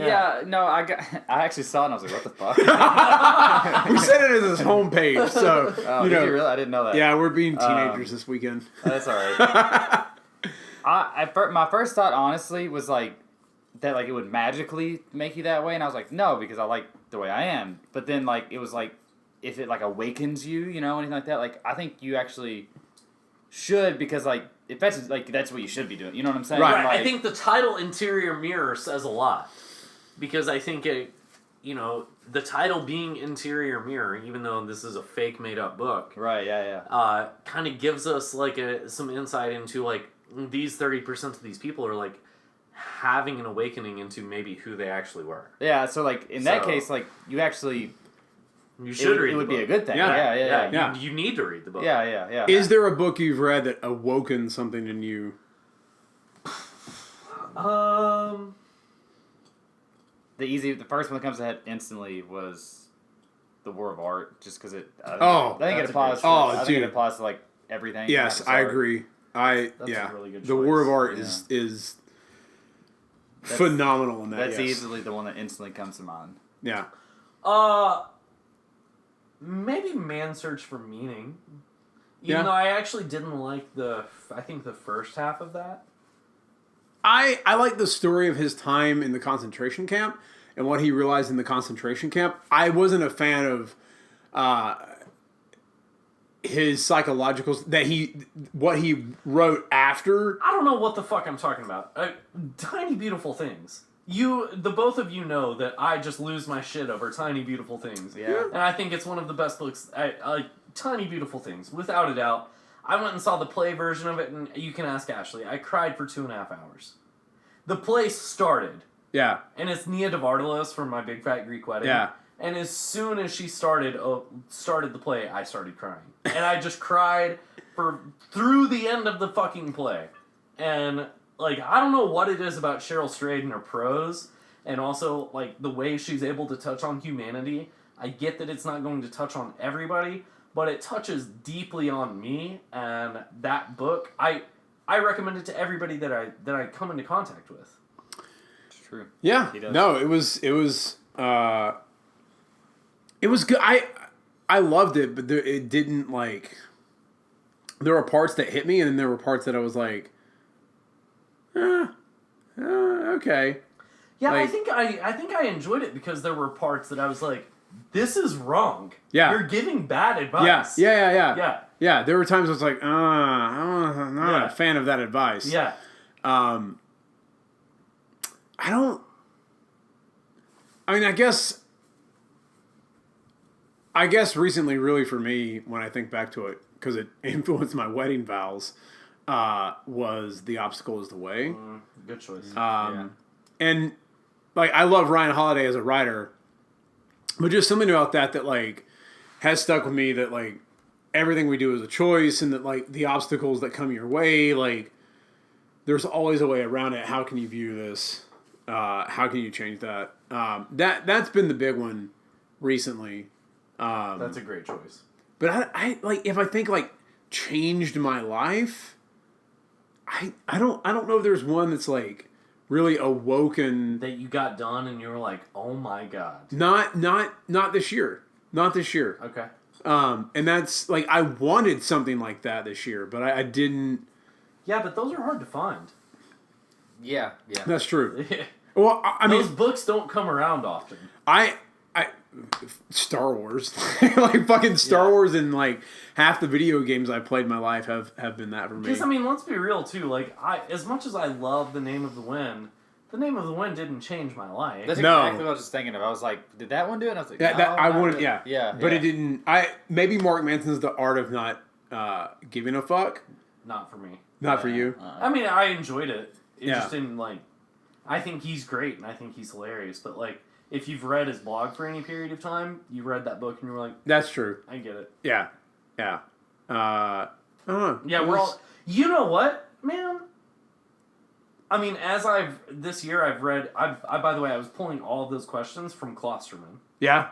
No, I actually saw it and I was like, what the fuck? We said it as his homepage, so did you really? I didn't know that. Yeah, we're being teenagers this weekend. That's all right. My first thought, honestly, was like that, like it would magically make you that way, and I was like, no, because I like the way I am. But then, like, it was like, if it like awakens you, you know, anything like that, like I think you actually should, because like if that's like that's what you should be doing. You know what I'm saying? Right. Like, I think the title Interior Mirror says a lot, because I think it, you know, the title being Interior Mirror, even though this is a fake made up book, right? Yeah. Kind of gives us like some insight into like these 30% of these people are like having an awakening into maybe who they actually were. Yeah. So like in that case, like you actually. You should read it. It would the be book. a good thing. Yeah. You need to read the book. Yeah. Is there a book you've read that awoken something in you? The first one that comes to head instantly was The War of Art, just because it. I think it applies. I think it applies to like everything. Yes, I agree. That's a really good The choice. War of Art is phenomenal in that. That's easily the one that instantly comes to mind. Yeah. Maybe Man's Search for Meaning. Even though I actually didn't like I think the first half of that. I like the story of his time in the concentration camp and what he realized in the concentration camp. I wasn't a fan of his psychological what he wrote after. I don't know what the fuck I'm talking about. Tiny Beautiful Things. The both of you know that I just lose my shit over Tiny Beautiful Things. Yeah. And I think it's one of the best books. Tiny Beautiful Things, without a doubt. I went and saw the play version of it, and you can ask Ashley. I cried for 2.5 hours. The play started. Yeah. And it's Nia Davardalos from My Big Fat Greek Wedding. Yeah. And as soon as she started the play, I started crying. And I just cried through the end of the fucking play. And like, I don't know what it is about Cheryl Strayed and her prose, and also, like, the way she's able to touch on humanity. I get that it's not going to touch on everybody, but it touches deeply on me, and that book, I recommend it to everybody that I come into contact with. It's true. Yeah. No, it was good. I loved it, but it didn't, like, there were parts that hit me, and then there were parts that I was like, okay. Yeah, like, I think I enjoyed it because there were parts that I was like, this is wrong. Yeah. You're giving bad advice. Yeah. Yeah, there were times I was like, I'm not a fan of that advice. Yeah. I guess recently, really for me, when I think back to it, because it influenced my wedding vows, was The Obstacle is the Way. Good choice. And, like, I love Ryan Holiday as a writer, but just something about that, like, has stuck with me, that, like, everything we do is a choice, and that, like, the obstacles that come your way, like, there's always a way around it. How can you view this? How can you change that? That's been the big one recently. That's a great choice. But I like if I think like changed my life. I don't know if there's one that's like really awoken. That you got done and you were like, oh my god. Not this year. Not this year. Okay. And that's like I wanted something like that this year, but I didn't. Yeah, but those are hard to find. Yeah. That's true. Well, I mean, those books don't come around often. Star Wars, like fucking Star Wars, and like half the video games I've played in my life have been that for me. Because I mean, let's be real too. Like, as much as I love The Name of the Wind didn't change my life. That's No. exactly what I was just thinking of. I was like, did that one do it? And I was like, Yeah, no, that, I not wouldn't. really. Yeah, Yeah. but it didn't. Maybe Mark Manson's The Art of Not Giving a Fuck. Not for me. Not for you. I mean, I enjoyed it. It Yeah. just didn't like. I think he's great and I think he's hilarious. But like, if you've read his blog for any period of time, you read that book and you were like, That's true. I get it. Yeah. I don't know. Yeah, we're all. You know what, man? I mean, this year I've read. By the way, I was pulling all of those questions from Klosterman. Yeah.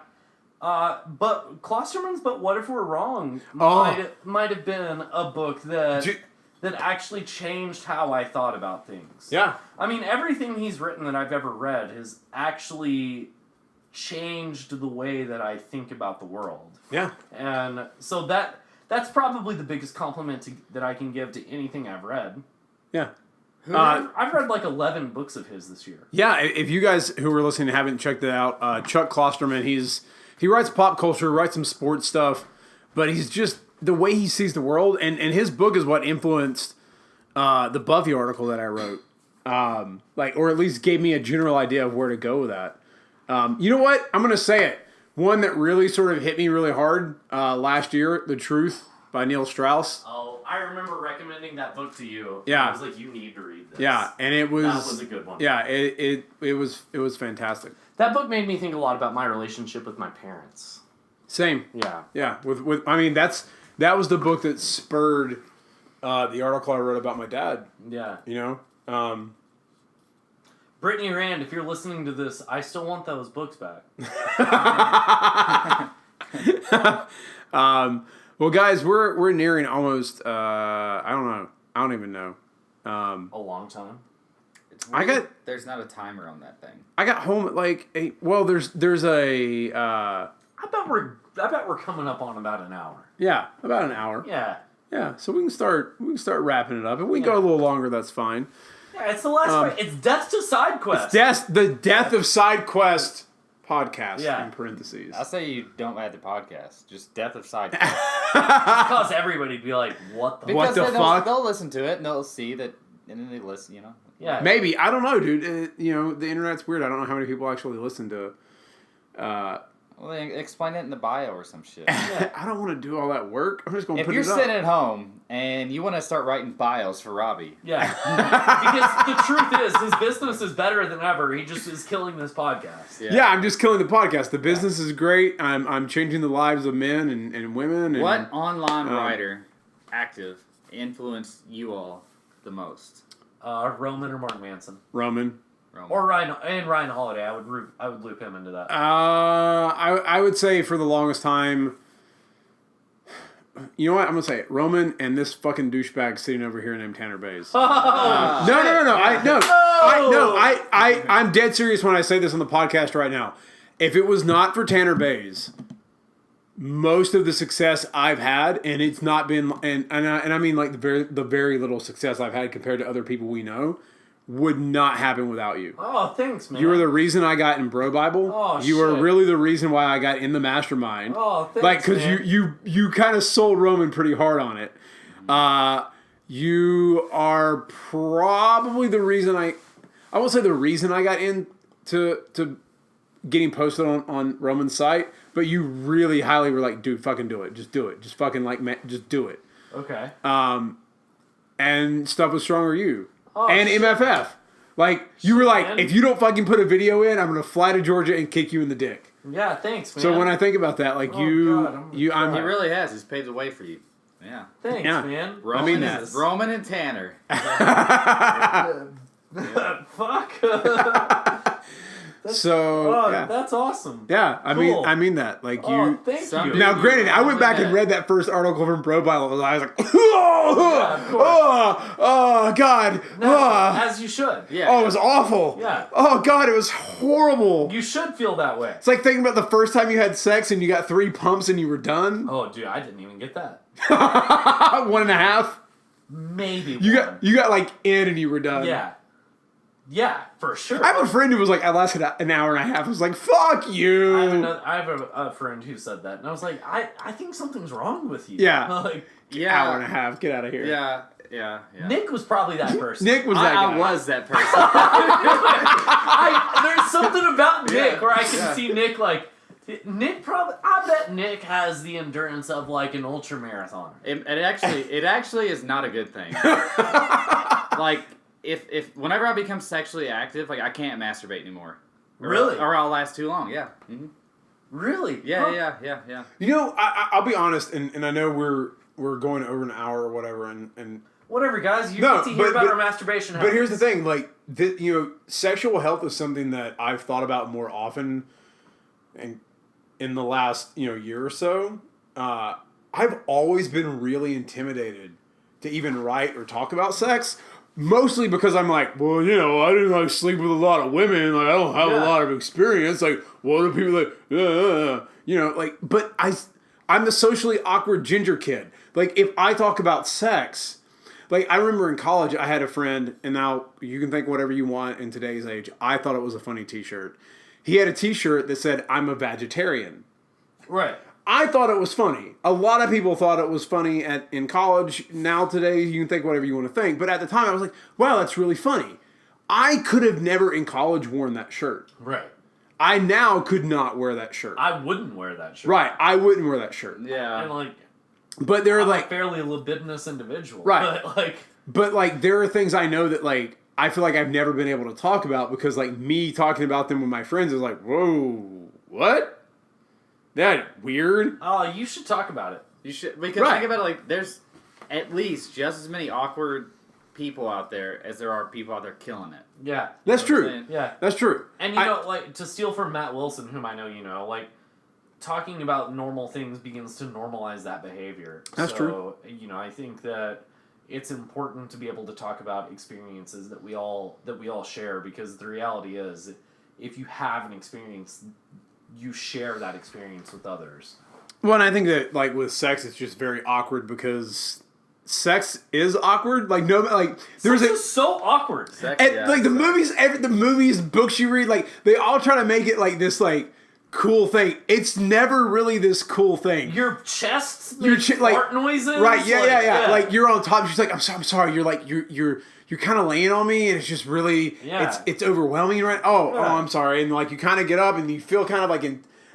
But Klosterman's "But What If We're Wrong" Oh. might have been a book that Ju- that actually changed how I thought about things. Yeah. I mean, everything he's written that I've ever read has actually changed the way that I think about the world. Yeah. And so that's probably the biggest compliment that I can give to anything I've read. Yeah. I've read like 11 books of his this year. Yeah, if you guys who are listening haven't checked it out, Chuck Klosterman, he writes pop culture, writes some sports stuff, but he's just the way he sees the world, and his book is what influenced the Buffy article that I wrote, or at least gave me a general idea of where to go with that. You know what? I'm gonna say it. One that really sort of hit me really hard last year, The Truth by Neil Strauss. Oh, I remember recommending that book to you. Yeah. I was like, you need to read this. Yeah, and it was That was a good one. Yeah, it was fantastic. That book made me think a lot about my relationship with my parents. Same. Yeah. Yeah, with I mean that was the book that spurred the article I wrote about my dad. Yeah. You know, Brittany Rand, if you're listening to this, I still want those books back. well, guys, we're nearing almost. I don't even know. A long time. It's I weird got- There's not a timer on that thing. I got home at like 8. Well, there's a I bet we're coming up on about an hour. yeah, about an hour. Yeah. Yeah, so we can start wrapping it up. If we go a little longer, that's fine. Yeah, it's the last fight. It's Death to Side Quest. The Death of Side Quest podcast in parentheses. I'll say you don't add the podcast. Just Death of Side. Cause everybody be like, what the What the then fuck? They'll listen to it and they'll see that, and then they listen. You know. Yeah. Maybe. I don't know, dude. You know, the internet's weird. I don't know how many people actually listen to. Well, they explain it in the bio or some shit. I don't want to do all that work. I'm just going to If put you're it up. sitting at home and you want to start writing bios for Robbie, Yeah. Because the truth is, his business is better than ever. He just is killing this podcast. Yeah, I'm just killing the podcast. The business is great. I'm changing the lives of men and women. And, what online writer, active, influenced you all the most? Roman or Mark Manson. Roman. Or Ryan Holiday. I would loop him into that. I would say for the longest time. You know what? I'm gonna say it. Roman and this fucking douchebag sitting over here named Tanner Bays. No. I'm dead serious when I say this on the podcast right now. If it was not for Tanner Bays, most of the success I've had, and it's not been, and I mean like the very little success I've had compared to other people we know, would not happen without you. Oh, thanks, man. You were the reason I got in Bro Bible. Oh, you were shit. really the reason why I got in the Mastermind. Oh, thanks, like because man. you kind of sold Roman pretty hard on it. You are probably the reason I won't say the reason I got into getting posted on Roman's site, but you really highly were like, dude, fucking do it, just do it, just fucking just do it. Okay. And stuff was stronger you. Oh, and shit. MFF. Like, you were like, man. if you don't fucking put a video in, I'm going to fly to Georgia and kick you in the dick. Yeah, thanks, man. So when I think about that, like, Oh, God, He I'm really has. He's paved the way for you. Yeah. Thanks, Yeah. man. Roman, that. Roman and Tanner. Fuck. That's awesome. Yeah, I Cool. mean that. Like Oh, thank you. Now, granted, I went back and read that first article from ProBio, and I was like, oh, God. As you should. Yeah. Oh, it was awful. Yeah. Oh, God, it was horrible. You should feel that way. It's like thinking about the first time you had sex and you got 3 pumps and you were done. Oh, dude, I didn't even get that. 1.5. Maybe You one. got like in and you were done. Yeah, for sure. I have a friend who was like, I lasted an hour and a half. I was like, fuck you. I have a friend who said that, and I was like, I think something's wrong with you. Yeah. Like, Hour and a half. Get out of here. Yeah. Nick was probably that person. Nick was that guy. I was that person. There's something about Nick Yeah. where I can see Nick like. I bet Nick has the endurance of like an ultra marathoner. It actually is not a good thing. Like if whenever I become sexually active, like I can't masturbate anymore. Really? Or I'll last too long. Yeah. Mm-hmm. Really? Yeah. You know, I'll be honest, and I know we're going over an hour or whatever, and Whatever, guys. You No, get to hear but- about our masturbation habits. but here's the thing, like sexual health is something that I've thought about more often, and in the last year or so, I've always been really intimidated to even write or talk about sex. Mostly because I'm like, well, I didn't like sleep with a lot of women. Like, I don't have a lot of experience. Like, what are people like? But I'm the socially awkward ginger kid. Like, if I talk about sex, like, I remember in college, I had a friend, and now you can think whatever you want in today's age. I thought it was a funny t-shirt. He had a t-shirt that said, I'm a vegetarian. Right. I thought it was funny. A lot of people thought it was funny in college. Now today, you can think whatever you want to think. But at the time, I was like, wow, that's really funny. I could have never in college worn that shirt. Right. I now could not wear that shirt. I wouldn't wear that shirt. Right. I wouldn't wear that shirt. Yeah. And like, But there are I'm a like, fairly libidinous individual. Right. But like there are things I know that like, I feel like I've never been able to talk about because like me talking about them with my friends is like, whoa, what? That weird. Oh, you should talk about it. You should, because Right. think about it, like there's at least just as many awkward people out there as there are people out there killing it. Yeah. That's You know what I'm true. saying? Yeah. That's true. And like to steal from Matt Wilson, whom I know you know, like talking about normal things begins to normalize that behavior. That's true. I think that it's important to be able to talk about experiences that we all share, because the reality is, if you have an experience, you share that experience with others. Well, and I think that like with sex, it's just very awkward because sex is awkward. Like there's Sex is so awkward. Sex, and, yeah, like the so- movies, books you read, like they all try to make it like this like cool thing. It's never really this cool thing. Your chest Your makes like fart noises. right? Yeah, like, yeah. Like you're on top. She's like, I'm sorry. You're like you're kind of laying on me, and it's just really it's overwhelming, right? Oh, I'm sorry. And like you kind of get up, and you feel kind of like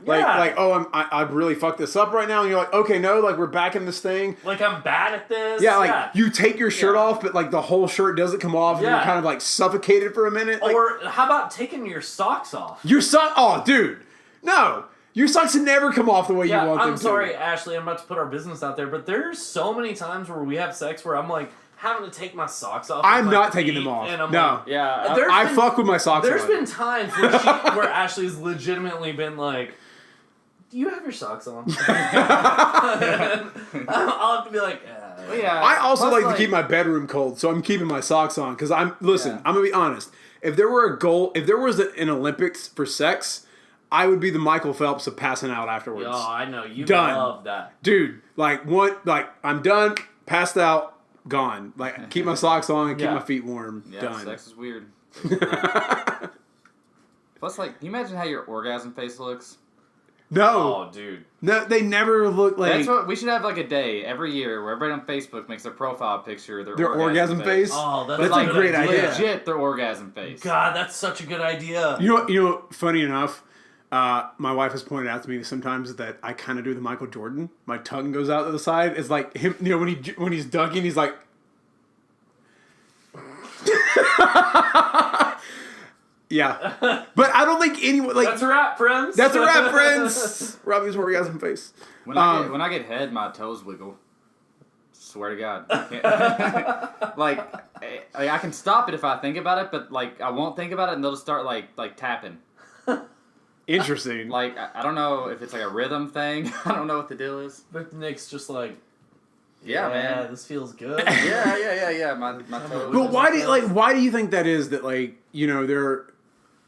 I really fucked this up right now, and you're like, okay, no, like we're back in this thing. Like I'm bad at this. Yeah, like you take your shirt off, but like the whole shirt doesn't come off, and you're kind of like suffocated for a minute. Like, Or how about taking your socks off? your sock. Oh, dude, no, your socks never come off the way you want them to. I'm sorry, Ashley. I'm about to put our business out there, but there's so many times where we have sex where I'm like having to take my socks off. I'm with my not taking feet, them off. And I'm No. like, Yeah. I fuck with my socks There's on. been times where where Ashley's legitimately been like, do you have your socks on? I'll have to be like, yeah. I also Plus, like to keep my bedroom cold, so I'm keeping my socks on because I'm Yeah. gonna be honest. If there was an Olympics for sex, I would be the Michael Phelps of passing out afterwards. oh, I know. You Done. love that. Dude, I'm done, passed out, gone. Like keep my socks on, keep Yeah. my feet warm, Yeah, done. sex is weird. Plus, like, can you imagine how your orgasm face looks? No, Oh, dude. no, they never look like That's what we should have, like a day every year where everybody on Facebook makes their profile picture of their orgasm face. Oh, that's, That's a a good great idea. Legit, their orgasm face. God, that's such a good idea. You know, funny enough, my wife has pointed out to me sometimes that I kind of do the Michael Jordan. My tongue goes out to the side. It's like him, when he's dunking, he's like. Yeah, but I don't think anyone like That's a wrap, friends. that's a wrap, friends. Robbie's orgasm face. When I get head, my toes wiggle. Swear to God. I can stop it if I think about it, but like I won't think about it, and they'll just start like tapping. Interesting. Like, I don't know if it's like a rhythm thing. I don't know what the deal is. But Nick's just like, Yeah, man. this feels good. Yeah. My toes. But why do you think that is? That like, you know,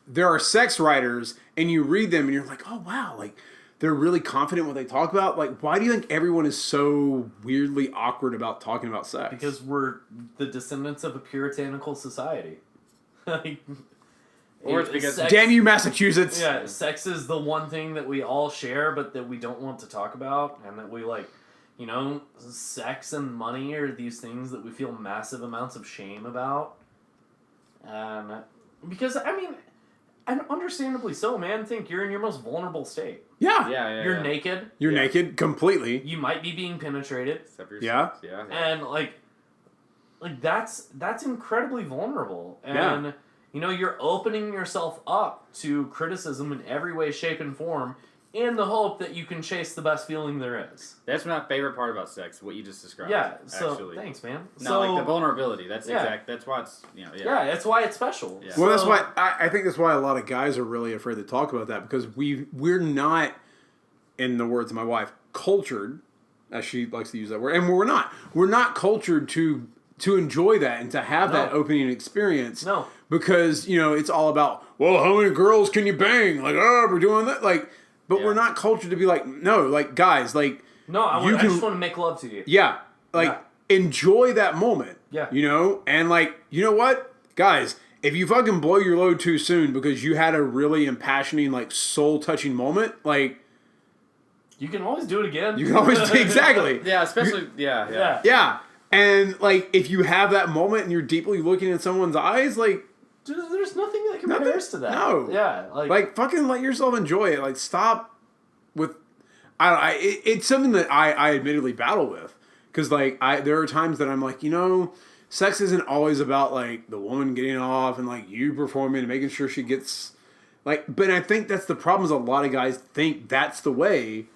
there are sex writers, and you read them, and you're like, oh wow, like they're really confident what they talk about. Like, why do you think everyone is so weirdly awkward about talking about sex? Because we're the descendants of a puritanical society. Or it's because damn you, Massachusetts. Yeah, sex is the one thing that we all share, but that we don't want to talk about, and that we like, you know, sex and money are these things that we feel massive amounts of shame about. Because I mean, and understandably so, man. Think you're in your most vulnerable state. Yeah. You're naked. You're naked completely. You might be being penetrated. Yeah. And like that's incredibly vulnerable. And you know, you're opening yourself up to criticism in every way, shape, and form in the hope that you can chase the best feeling there is. That's my favorite part about sex, what you just described. Yeah, so actually. Thanks, man. No, so, like the vulnerability. That's Yeah. that's why it's, you know, Yeah, that's why it's special. Yeah. Well, that's So- why I think that's why a lot of guys are really afraid to talk about that, because we're not, in the words of my wife, cultured, as she likes to use that word, and we're not cultured to enjoy that and to have that opening experience. No. Because, you know, it's all about, well, how many girls can you bang? Like, oh, we're doing that. Like, but we're not cultured to be like, no, like, guys, like, No, I just want to make love to you. yeah, like, enjoy that moment. Yeah. You know? And, like, you know what? Guys, if you fucking blow your load too soon because you had a really impassioning, like, soul-touching moment, like, You can always do it again. you can always do exactly. Yeah, especially, yeah. Yeah. And, like, if you have that moment and you're deeply looking in someone's eyes, like, There's nothing that compares to that. No. Yeah. Like, fucking let yourself enjoy it. Like, stop with... it's something that I admittedly battle with. Because, like, there are times that I'm like, you know, sex isn't always about, like, the woman getting off and, like, you performing and making sure she gets... Like, but I think that's the problem, is a lot of guys think that's the way...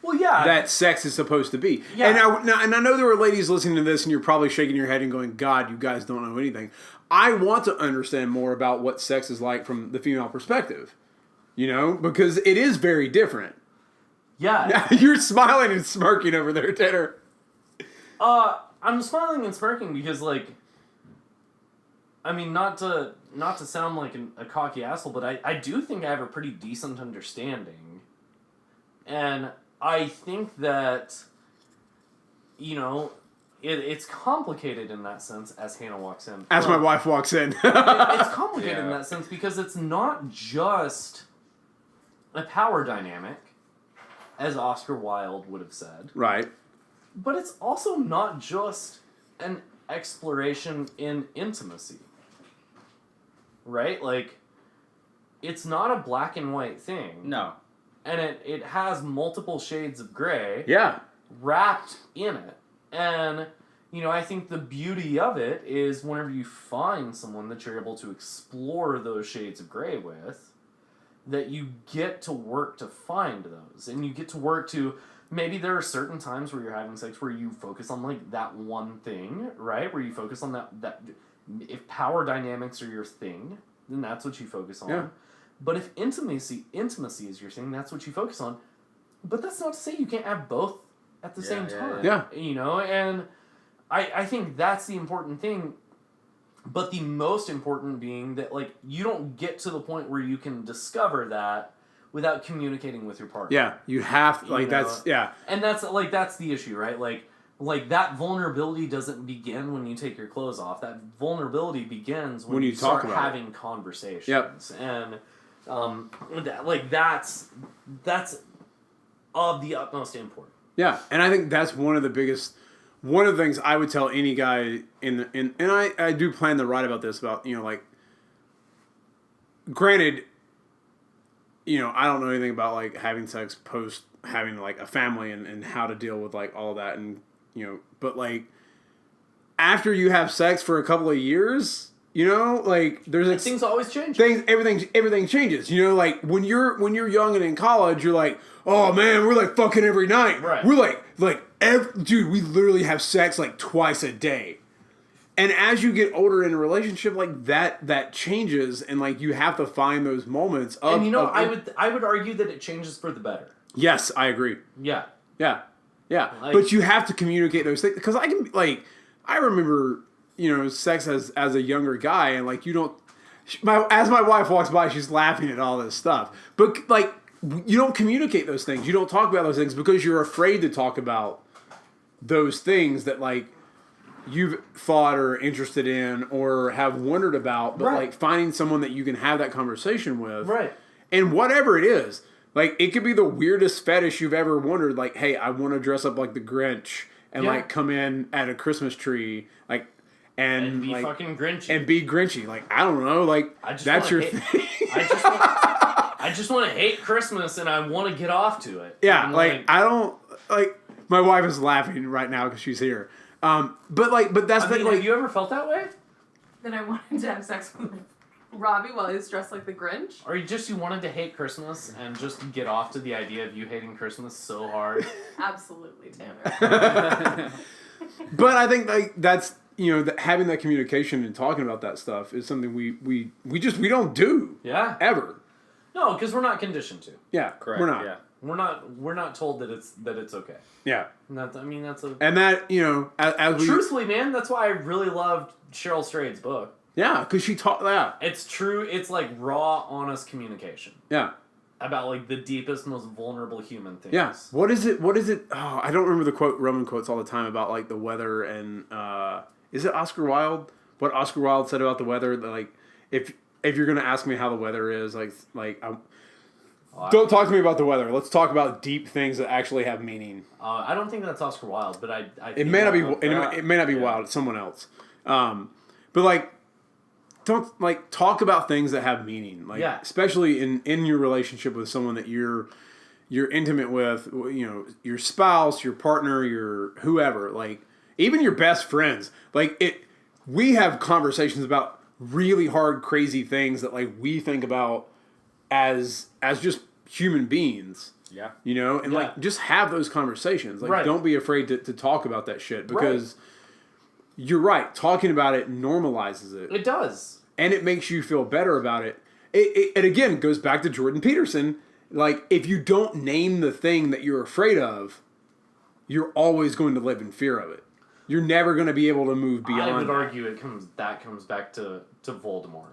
Well, yeah. that sex is supposed to be. Yeah. And I know there are ladies listening to this and you're probably shaking your head and going, God, you guys don't know anything. I want to understand more about what sex is like from the female perspective. You know? Because it is very different. Yeah. You're smiling and smirking over there, Tanner. I'm smiling and smirking because, like, I mean, not to sound like a cocky asshole, but I do think I have a pretty decent understanding. And I think that, you know, it's complicated in that sense as Hannah walks in. As my wife walks in. It's complicated in that sense because it's not just a power dynamic, as Oscar Wilde would have said. Right. But it's also not just an exploration in intimacy. Right? Like, it's not a black and white thing. No. And it has multiple shades of gray Yeah. wrapped in it. And, you know, I think the beauty of it is whenever you find someone that you're able to explore those shades of gray with, that you get to work to find those. And you get to work to, maybe there are certain times where you're having sex where you focus on, like, that one thing, right? Where you focus on that if power dynamics are your thing, then that's what you focus on. Yeah. But if intimacy is your thing, that's what you focus on. But that's not to say you can't have both at the same time. Yeah. You know, and I think that's the important thing. But the most important being that, like, you don't get to the point where you can discover that without communicating with your partner. Yeah. You have, like, You know? that's, yeah. And that's the issue, right? Like that vulnerability doesn't begin when you take your clothes off. That vulnerability begins when you talk start about having conversations. Yep. And that's of the utmost importance. Yeah, and I think that's one of the things I would tell any guy and I do plan to write about this, about, you know, like, granted, you know, I don't know anything about, like, having sex post having, like, a family and how to deal with, like, all that, and, you know, but, like, after you have sex for a couple of years, you know, like, there's Things always change. everything changes. You know, like, when you're young and in college, you're like, oh man, we're like fucking every night. Right. We're dude, we literally have sex like twice a day. And as you get older in a relationship, like that changes, and like you have to find those moments of. And I would argue that it changes for the better. Yes, I agree. Yeah. Yeah. Like, but you have to communicate those things, because I remember, sex as a younger guy, and like you don't. As my wife walks by, she's laughing at all this stuff, but like you don't communicate those things. You don't talk about those things because you're afraid to talk about those things that like you've thought or interested in or have wondered about, but like finding someone that you can have that conversation with, right? And whatever it is, like it could be the weirdest fetish you've ever wondered. Like, hey, I want to dress up like the Grinch and like come in at a Christmas tree, like and be like, fucking Grinchy and be Grinchy. Like I don't know, like that's your thing. I just want to hate Christmas and I want to get off to it. Yeah, like I don't like. My wife is laughing right now because she's here. But that's the thing. Like, have you ever felt that way? Then I wanted to have sex with Robbie while he was dressed like the Grinch. Or you wanted to hate Christmas and just get off to the idea of you hating Christmas so hard? Absolutely, Tanner. But I think like that's having that communication and talking about that stuff is something we don't do. Yeah. Ever. No, because we're not conditioned to. Yeah. Correct. We're not. Yeah. We're not told that it's okay. Yeah. And that's a. And that as we Truthfully, man, that's why I really loved Cheryl Strayed's book. Yeah, because she taught that. It's true. It's like raw, honest communication. Yeah. About like the deepest, most vulnerable human things. Yeah. What is it? Oh, I don't remember the Roman quotes all the time about like the weather and is it Oscar Wilde? What Oscar Wilde said about the weather? That like if you're gonna ask me how the weather is, don't talk to me about the weather. Let's talk about deep things that actually have meaning. I don't think that's Oscar Wilde, but I it may not be. It may not be Wilde. It's someone else. But like, don't like talk about things that have meaning. Like, especially in your relationship with someone that you're intimate with. Your spouse, your partner, your whoever. Like, even your best friends. Like it. We have conversations about really hard, crazy things that like we think about as just human beings. Yeah. And like just have those conversations. Like don't be afraid to talk about that shit, because you're right. Talking about it normalizes it. It does. And it makes you feel better about it. It again goes back to Jordan Peterson. Like if you don't name the thing that you're afraid of, you're always going to live in fear of it. You're never going to be able to move beyond. I would argue comes back to Voldemort.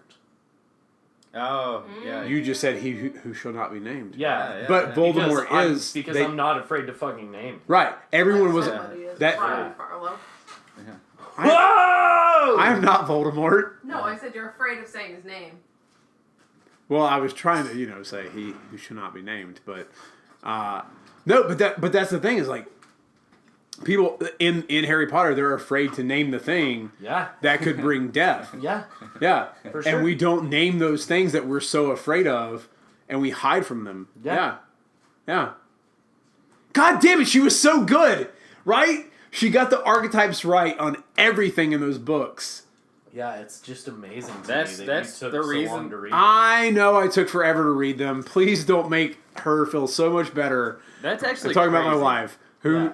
Oh, yeah. You just said he who shall not be named. Yeah. But Voldemort because I'm not afraid to fucking name him. Right. Everyone was that. Robbie Farlow. Whoa! I am not Voldemort. No, I said you're afraid of saying his name. Well, I was trying to, say he who should not be named, but no, but that's the thing is like people in Harry Potter, they're afraid to name the thing that could bring death. Yeah. For sure. And we don't name those things that we're so afraid of, and we hide from them. Yeah. God damn it, she was so good, right? She got the archetypes right on everything in those books. Yeah, it's just amazing to that's me that you took the so reason long to read. I know I took forever to read them. Please don't make her feel so much better. That's actually I'm talking crazy. about my wife, who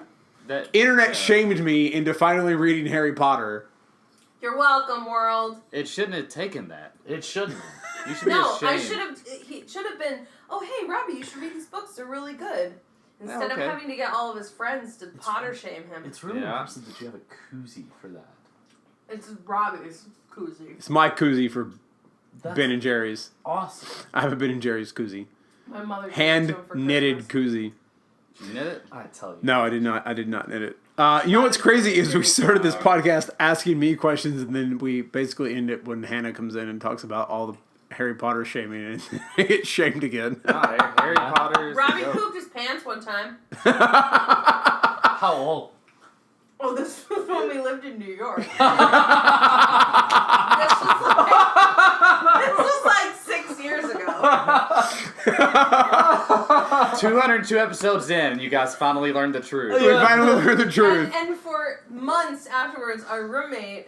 internet shamed me into finally reading Harry Potter. You're welcome, world. It shouldn't have taken that. It shouldn't. You should be ashamed. He should have been, oh, hey, Robbie, you should read these books. They're really good. Instead of having to get all of his friends to Potter shame him. It's really impressive that you have a koozie for that. It's Robbie's koozie. It's my koozie for Ben and Jerry's. Awesome. I have a Ben and Jerry's koozie. My mother hand knitted koozie. Did you knit it? I tell you. No, I did not. I did not knit it. You know what's crazy is we started this podcast asking me questions, and then we basically end it when Hannah comes in and talks about all the Harry Potter shaming, and get shamed again. Harry Potter. Robbie pooped his pants one time. How old? Oh, this was when we lived in New York. This was like 6 years ago. 202 episodes in, and you guys finally learned the truth. We finally learned the truth. And for months afterwards, our roommate,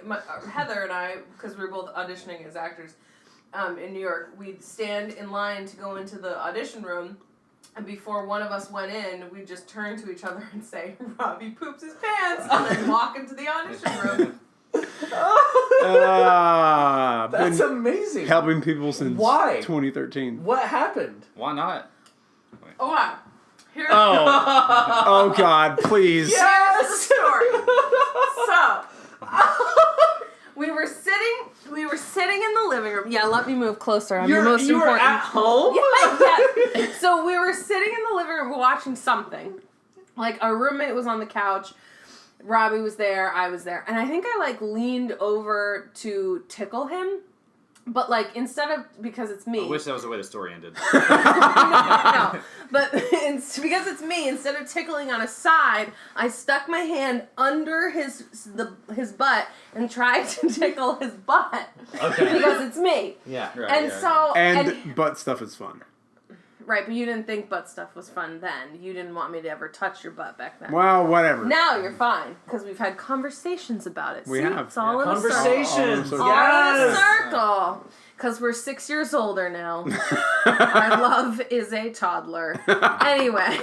Heather, and I, because we were both auditioning as actors in New York, we'd stand in line to go into the audition room. And before one of us went in, we'd just turn to each other and say, Robbie poops his pants, and then walk into the audition room. That's amazing. Helping people since Why? 2013. What happened? Why not? Oh wow. Here's Oh God, please. Here's the story. So, we were sitting in the living room. Yeah, let me move closer. I'm your most you important. were at home? Yeah. So we were sitting in the living room watching something. Like, our roommate was on the couch. Robbie was there. I was there. And I think I, leaned over to tickle him. But, instead of, because it's me. I wish that was the way the story ended. No. But because it's me, instead of tickling on his side, I stuck my hand under his butt and tried to tickle his butt. Okay. Because it's me. Yeah. Right, And yeah, so... And butt stuff is fun. Right, but you didn't think butt stuff was fun then. You didn't want me to ever touch your butt back then. Well, whatever. Now you're fine, because we've had conversations about it. We See? have. It's all in a circle. Conversations. All All in a Yes. circle. Because we're 6 years older now. Our love is a toddler. Anyway.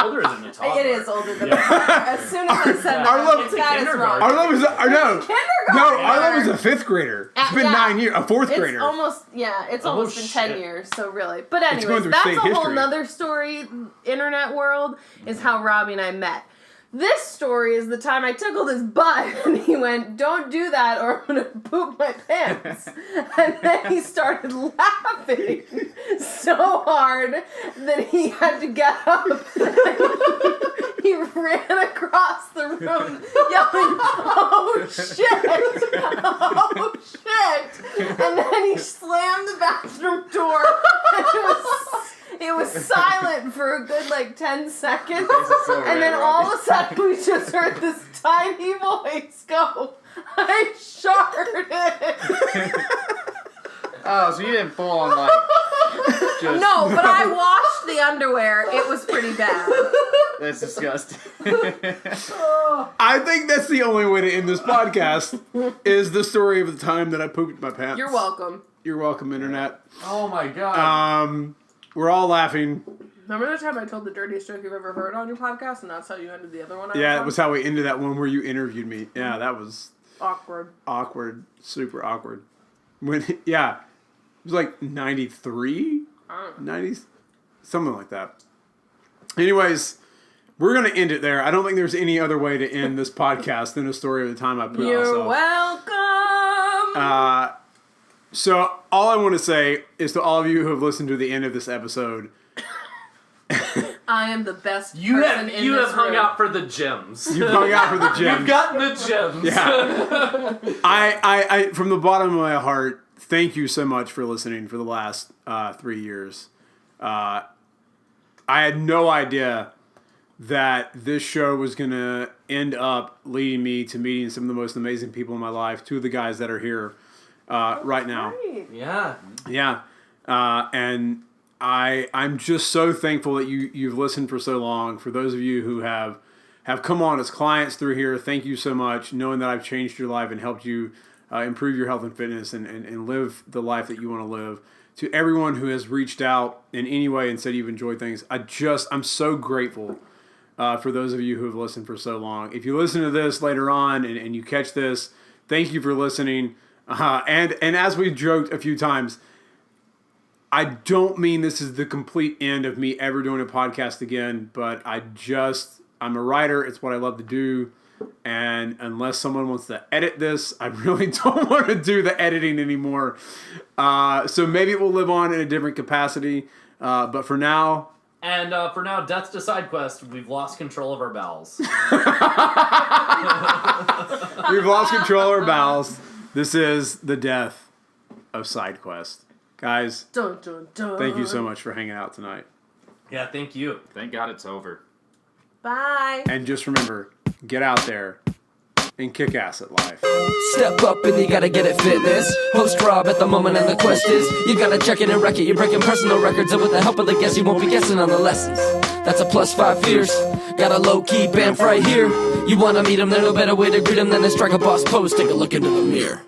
Older than a toddler. It is older than a toddler. As soon as I said Our that, love- it's got us wrong. Our love is no, Kindergarten. our love is a 5th grader. It's been Yeah. 9 years, a 4th It's grader. almost been 10 shit. years, so really. But going anyways, through that's state a whole history. nother story, internet world, is how Robbie and I met. This story is the time I tickled his butt, and he went, "Don't do that or I'm going to poop my pants." And then he started laughing so hard that he had to get up. He ran across the room yelling, "Oh shit! Oh shit!" And then he slammed the bathroom door, and it was silent for a good 10 seconds. so And then rare, all Robbie. of a sudden we just heard this tiny voice go, "I sharted." Oh, so you didn't full on just... No, but I washed the underwear. It was pretty bad. That's disgusting. I think that's the only way to end this podcast is the story of the time that I pooped my pants. You're welcome. You're welcome, Internet. Oh my god. We're all laughing. Remember the time I told the dirtiest joke you've ever heard on your podcast, and that's how you ended the other one? Yeah, it was how we ended that one where you interviewed me. Yeah, that was awkward. super awkward. It was 93? 90s? Something like that. Anyways, we're going to end it there. I don't think there's any other way to end this podcast than a story of the time I pooped You're myself. welcome. So all I want to say is to all of you who have listened to the end of this episode, I am the best you person have in you this have hung room. out for the gems. you've hung out for the gems. You've gotten the gems. Yeah. I from the bottom of my heart, thank you so much for listening for the last 3 years. I had no idea that this show was going to end up leading me to meeting some of the most amazing people in my life. Two of the guys that are here right now. Great. Yeah. Yeah. And I'm just so thankful that you've listened for so long. For those of you who have come on as clients through here, thank you so much. Knowing that I've changed your life and helped you improve your health and fitness and live the life that you want to live. To everyone who has reached out in any way and said you've enjoyed things, I'm so grateful for those of you who have listened for so long. If you listen to this later on and you catch this, thank you for listening. And as we've joked a few times, I don't mean this is the complete end of me ever doing a podcast again, but I'm a writer. It's what I love to do. And unless someone wants to edit this, I really don't want to do the editing anymore. So maybe it will live on in a different capacity. But for now... And for now, Death to SideQuest, we've lost control of our bowels. We've lost control of our bowels. This is the death of SideQuest. Guys, Dun, dun, dun. thank you so much for hanging out tonight. Yeah, thank you. Thank God it's over. Bye. And just remember, get out there and kick ass at life. Step up and you gotta get it fitness. Host Rob at the moment and the quest is you gotta check it and wreck it. You're breaking personal records and with the help of the guests you won't be guessing on the lessons. That's a +5 fierce. Got a low-key bamf right here. You wanna meet him, there's no better way to greet him than to strike a boss pose. Take a look into the mirror.